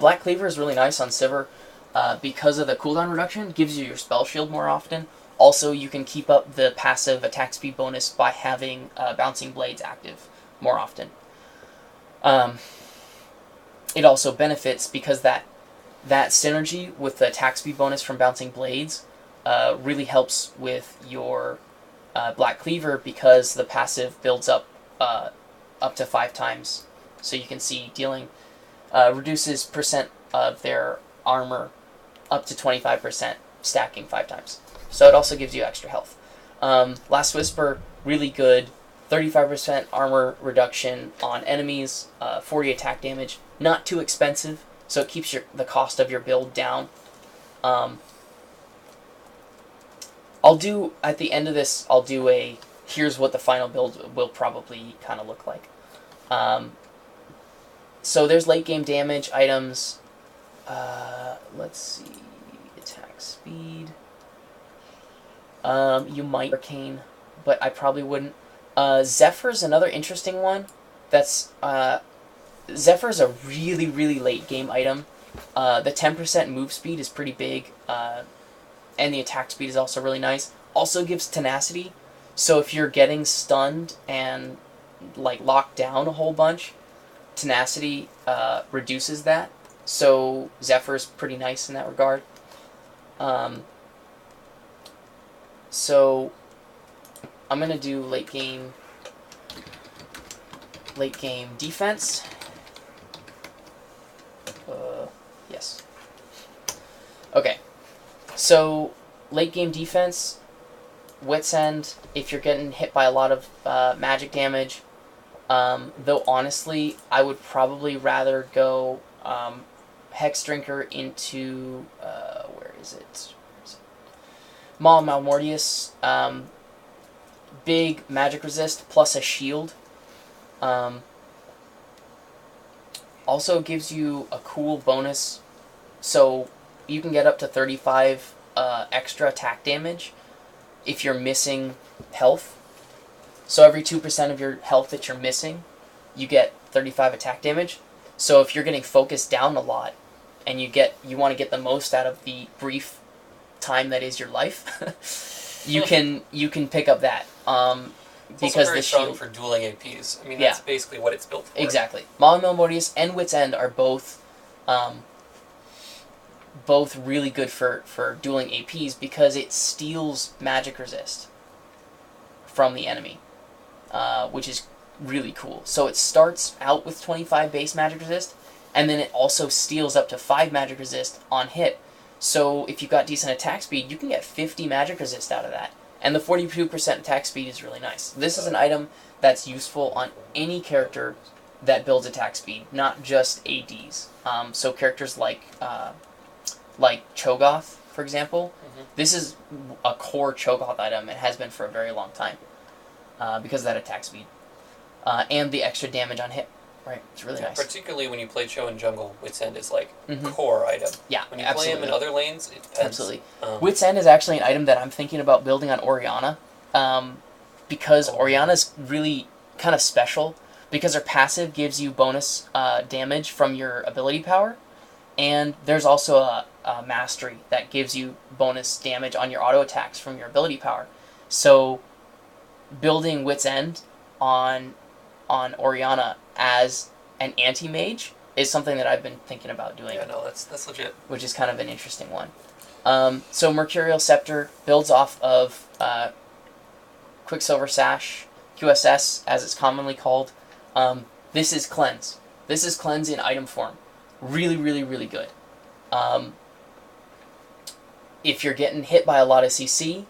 Black Cleaver is really nice on Sivir. Because of the cooldown reduction, gives you your spell shield more often. Also, you can keep up the passive attack speed bonus by having Bouncing Blades active more often. It also benefits because that synergy with the attack speed bonus from Bouncing Blades really helps with your Black Cleaver, because the passive builds up to 5 times. So you can see dealing reduces percent of their armor up to 25%, stacking 5 times. So it also gives you extra health. Last Whisper, really good. 35% armor reduction on enemies, 40 attack damage. Not too expensive, so it keeps the cost of your build down. I'll do, at the end of this, I'll do here's what the final build will probably kind of look like. So there's late game damage items. Let's see, attack speed. You might Arcane, but I probably wouldn't. Zephyr's another interesting one. That's Zephyr's a really, really late game item. The 10% move speed is pretty big, and the attack speed is also really nice. Also gives tenacity, so if you're getting stunned and like locked down a whole bunch, tenacity reduces that. So Zephyr's pretty nice in that regard. So I'm gonna do late game late game defense. Yes. Okay. So, late game defense, Wit's End, if you're getting hit by a lot of magic damage, though honestly, I would probably rather go Hex Drinker into, where is it? Maw Malmortius, big magic resist plus a shield. Also gives you a cool bonus, so you can get up to 35 extra attack damage if you're missing health. So every 2% of your health that you're missing, you get 35 attack damage. So if you're getting focused down a lot and you want to get the most out of the brief time that is your life, you can pick up that. It's Because also very the strong shield for dueling APs. I mean, Yeah. that's basically what it's built for. Exactly. Maw Malmortius and Wit's End are both really good for dueling APs because it steals magic resist from the enemy, which is really cool. So it starts out with 25 base magic resist, and then it also steals up to 5 magic resist on hit. So if you've got decent attack speed, you can get 50 magic resist out of that. And the 42% attack speed is really nice. This is an item that's useful on any character that builds attack speed, not just ADs. So characters like Cho'Gath, for example, this is a core Cho'Gath item and has been for a very long time because of that attack speed. And the extra damage on hit. Right, it's really nice. Particularly when you play Cho in jungle, Wit's End is like Mhm. core item. Yeah, When you absolutely. play him in other lanes, it depends. Absolutely. Um, Wit's End is actually an item that I'm thinking about building on Orianna, because Orianna's really kind of special, because her passive gives you bonus damage from your ability power, and there's also a Mastery that gives you bonus damage on your auto attacks from your ability power. So, building Wit's End on Orianna as an anti-mage is something that I've been thinking about doing. yeah, no, that's legit. Which is kind of an interesting one. So Mercurial Scepter builds off of Quicksilver Sash, QSS as it's commonly called. This is Cleanse. This is Cleanse in item form. Really, really, really good. If you're getting hit by a lot of CC,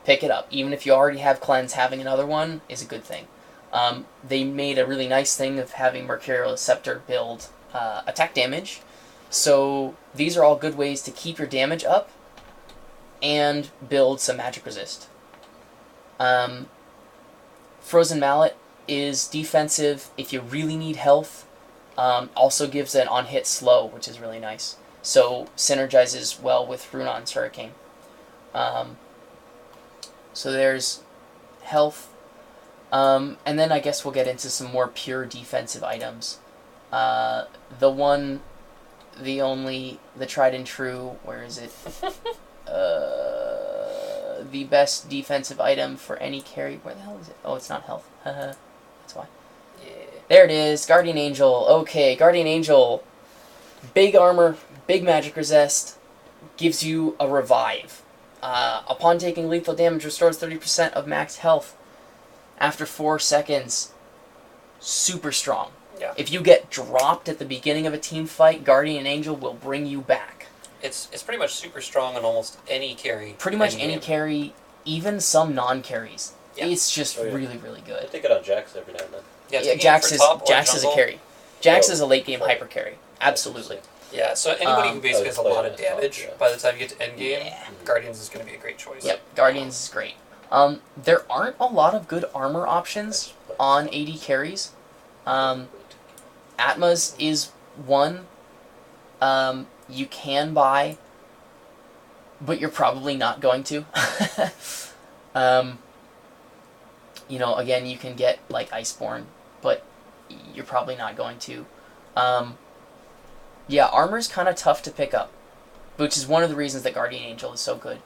pick it up. Even if you already have Cleanse, having another one is a good thing. They made a really nice thing of having Mercurial Scepter build attack damage. So these are all good ways to keep your damage up and build some magic resist. Frozen Mallet is defensive if you really need health. Also gives an on-hit slow, which is really nice. So synergizes well with Runon's Hurricane. So there's health. And then I guess we'll get into some more pure defensive items. The tried and true, where is it? The best defensive item for any carry. Where the hell is it? Oh, it's not health. That's why. Yeah. There it is, Guardian Angel. Okay, Guardian Angel. Big armor, big magic resist, gives you a revive. Upon taking lethal damage, restores 30% of max health after 4 seconds. Super strong. Yeah. If you get dropped at the beginning of a team fight, Guardian Angel will bring you back. It's pretty much super strong on almost any carry. Pretty much any game. carry, even some non-carries. Yeah. It's just Oh, yeah. really, really I good. take it on Jax every now and then. Yeah, Yeah, taking it Jax for is top or Jax is a jungle. carry. Jax Oh, is a late game sorry. hyper carry. Absolutely. Yeah, so anybody who basically has a play lot on of the top, damage yeah. by the time you get to endgame, Yeah. Guardians is going to be a great choice. Yep, Guardians is great. There aren't a lot of good armor options on AD carries. Atma's is one you can buy, but you're probably not going to. Again, you can get like Iceborne, but you're probably not going to. Yeah, armor's kind of tough to pick up, which is one of the reasons that Guardian Angel is so good.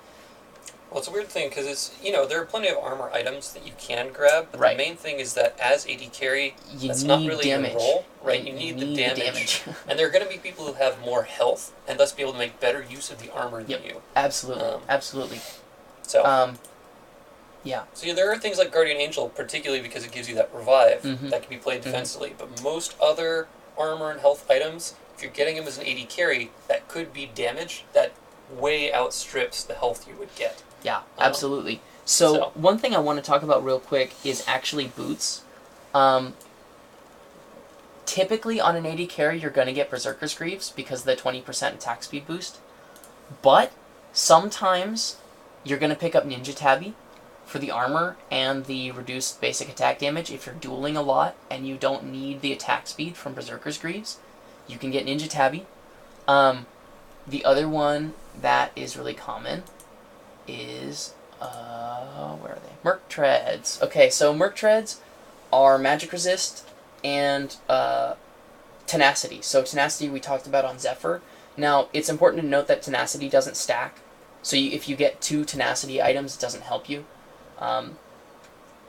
Well, it's a weird thing because it's, there are plenty of armor items that you can grab, but Right. the main thing is that as AD carry, You that's need not really damage. your role, right? You You need need the the damage. damage. And there are going to be people who have more health and thus be able to make better use of the armor Yep. than you. Absolutely, Um, absolutely. So, Yeah. So there are things like Guardian Angel, particularly because it gives you that revive Mhm. that can be played defensively. But most other armor and health items, if you're getting them as an AD carry, that could be damage that way outstrips the health you would get. Yeah, absolutely. So one thing I want to talk about real quick is actually boots. Typically on an AD carry, you're going to get Berserker's Greaves because of the 20% attack speed boost. But sometimes you're going to pick up Ninja Tabi for the armor and the reduced basic attack damage. If you're dueling a lot and you don't need the attack speed from Berserker's Greaves, you can get Ninja Tabi. The other one that is really common is, where are they? Merc Treads. Okay, so Merc Treads are magic resist and tenacity. So tenacity we talked about on Zephyr. Now, it's important to note that tenacity doesn't stack. So if you get 2 tenacity items, it doesn't help you.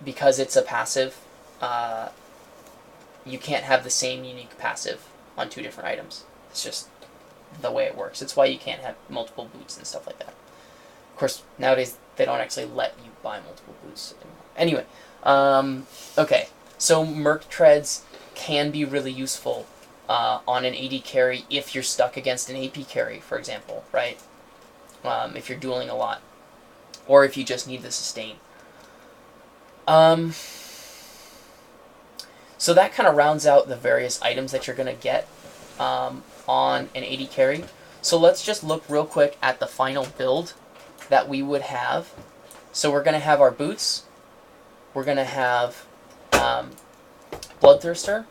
Because it's a passive, you can't have the same unique passive on 2 different items. It's just the way it works. It's why you can't have multiple boots and stuff like that. Of course, nowadays they don't actually let you buy multiple boots anymore. Anyway, okay. So Merc Treads can be really useful on an AD carry if you're stuck against an AP carry, for example, right? If you're dueling a lot. Or if you just need the sustain. So that kind of rounds out the various items that you're going to get on an AD carry. So let's just look real quick at the final build that we would have. So we're going to have our boots. We're going to have Bloodthirster.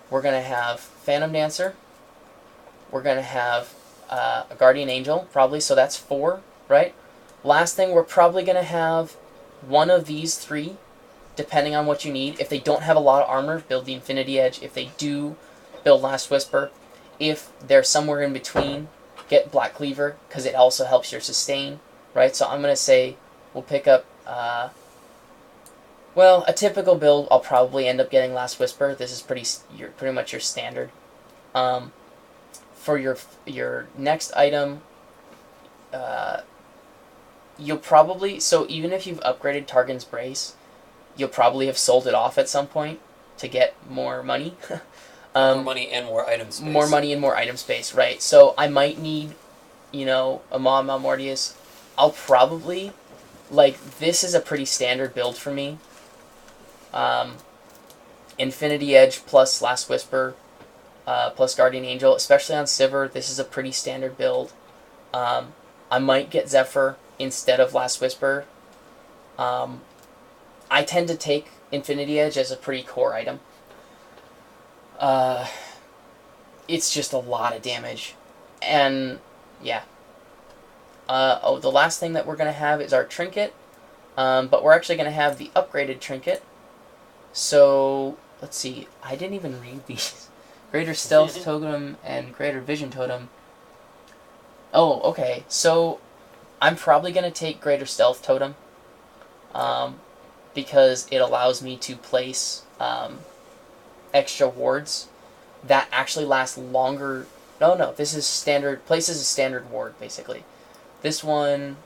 We're going to have Phantom Dancer. We're going to have a Guardian Angel, probably, so that's 4, right? Last thing, we're probably going to have one of these 3, depending on what you need. If they don't have a lot of armor, build the Infinity Edge. If they do, build Last Whisper. If they're somewhere in between, get Black Cleaver, because it also helps your sustain, right? So I'm going to say we'll pick up... well, a typical build, I'll probably end up getting Last Whisper. This is pretty much your standard. For your next item, you'll probably... So even if you've upgraded Targon's Brace, you'll probably have sold it off at some point to get more money. More money and more item space. More money and more item space, right. So I might need, a Maw Malmortius. I'll probably... this is a pretty standard build for me. Infinity Edge plus Last Whisper plus Guardian Angel, especially on Sivir, this is a pretty standard build. I might get Zephyr instead of Last Whisper. I tend to take Infinity Edge as a pretty core item. It's just a lot of damage. And, yeah. The last thing that we're going to have is our Trinket. But we're actually going to have the upgraded Trinket. So, let's see. I didn't even read these. Greater Stealth Totem and Greater Vision Totem. Oh, okay. So, I'm probably going to take Greater Stealth Totem. Because it allows me to place extra wards that actually last longer. No, this is standard. Places a standard ward, basically. This one...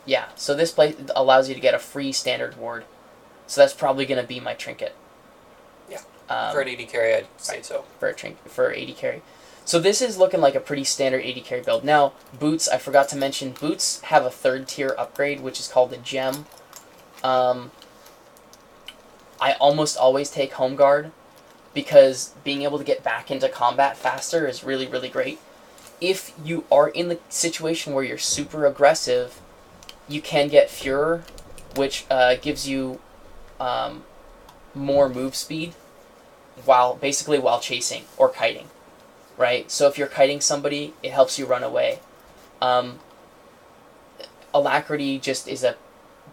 Yeah, so this place allows you to get a free standard ward. So that's probably going to be my Trinket. Yeah, for an AD carry, I'd say so. For AD carry. So this is looking like a pretty standard AD carry build. Now, boots, I forgot to mention, boots have a 3rd tier upgrade, which is called the Gem. I almost always take Home Guard, because being able to get back into combat faster is really, really great. If you are in the situation where you're super aggressive, you can get Furor, which gives you more move speed while chasing or kiting, right? So if you're kiting somebody, it helps you run away. Alacrity just is a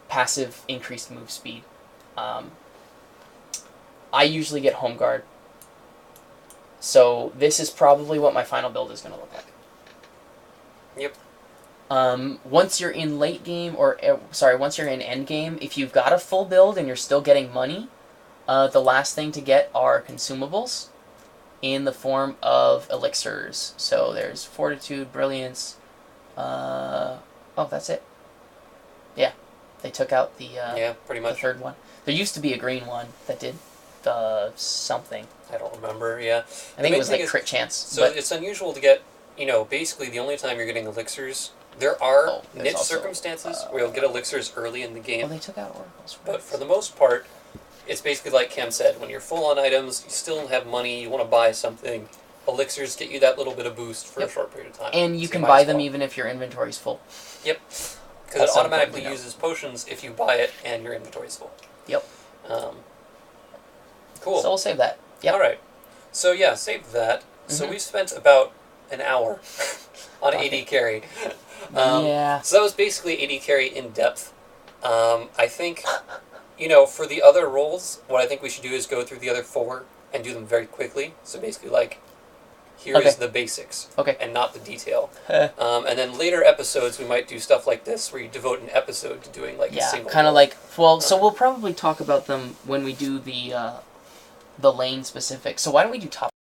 passive increased move speed. I usually get Home Guard. So this is probably what my final build is going to look like. Yep. Once you're in late game, once you're in end game, if you've got a full build and you're still getting money, the last thing to get are consumables in the form of elixirs. So there's Fortitude, Brilliance. That's it. Yeah, They took out the Yeah, pretty the much. third one. There used to be a green one that did something. I don't remember. Yeah. I think it was like crit chance. So but it's unusual to get, basically the only time you're getting elixirs. There are there's niche also, circumstances where you'll get elixirs early in the game. well, they took out oracles. But for the most part, it's basically like Cam said, when you're full on items, you still don't have money, you want to buy something, elixirs get you that little bit of boost for a short period of time. And you So can might buy as them well. even if your inventory's full. Yep. Because At it some automatically point, uses potions if you buy it and your inventory's full. Yep. Cool. So we'll save that. Yep. Alright. So yeah, save that. So Mhm. we've spent about an hour on AD carry. Yeah. So that was basically AD carry in depth. I think, for the other roles, what I think we should do is go through the other 4 and do them very quickly. So basically, here is Okay. the basics. Okay. And not the detail. And then later episodes, we might do stuff like this, where you devote an episode to doing a Yeah, single kind of role. so we'll probably talk about them when we do the lane specific. So why don't we do top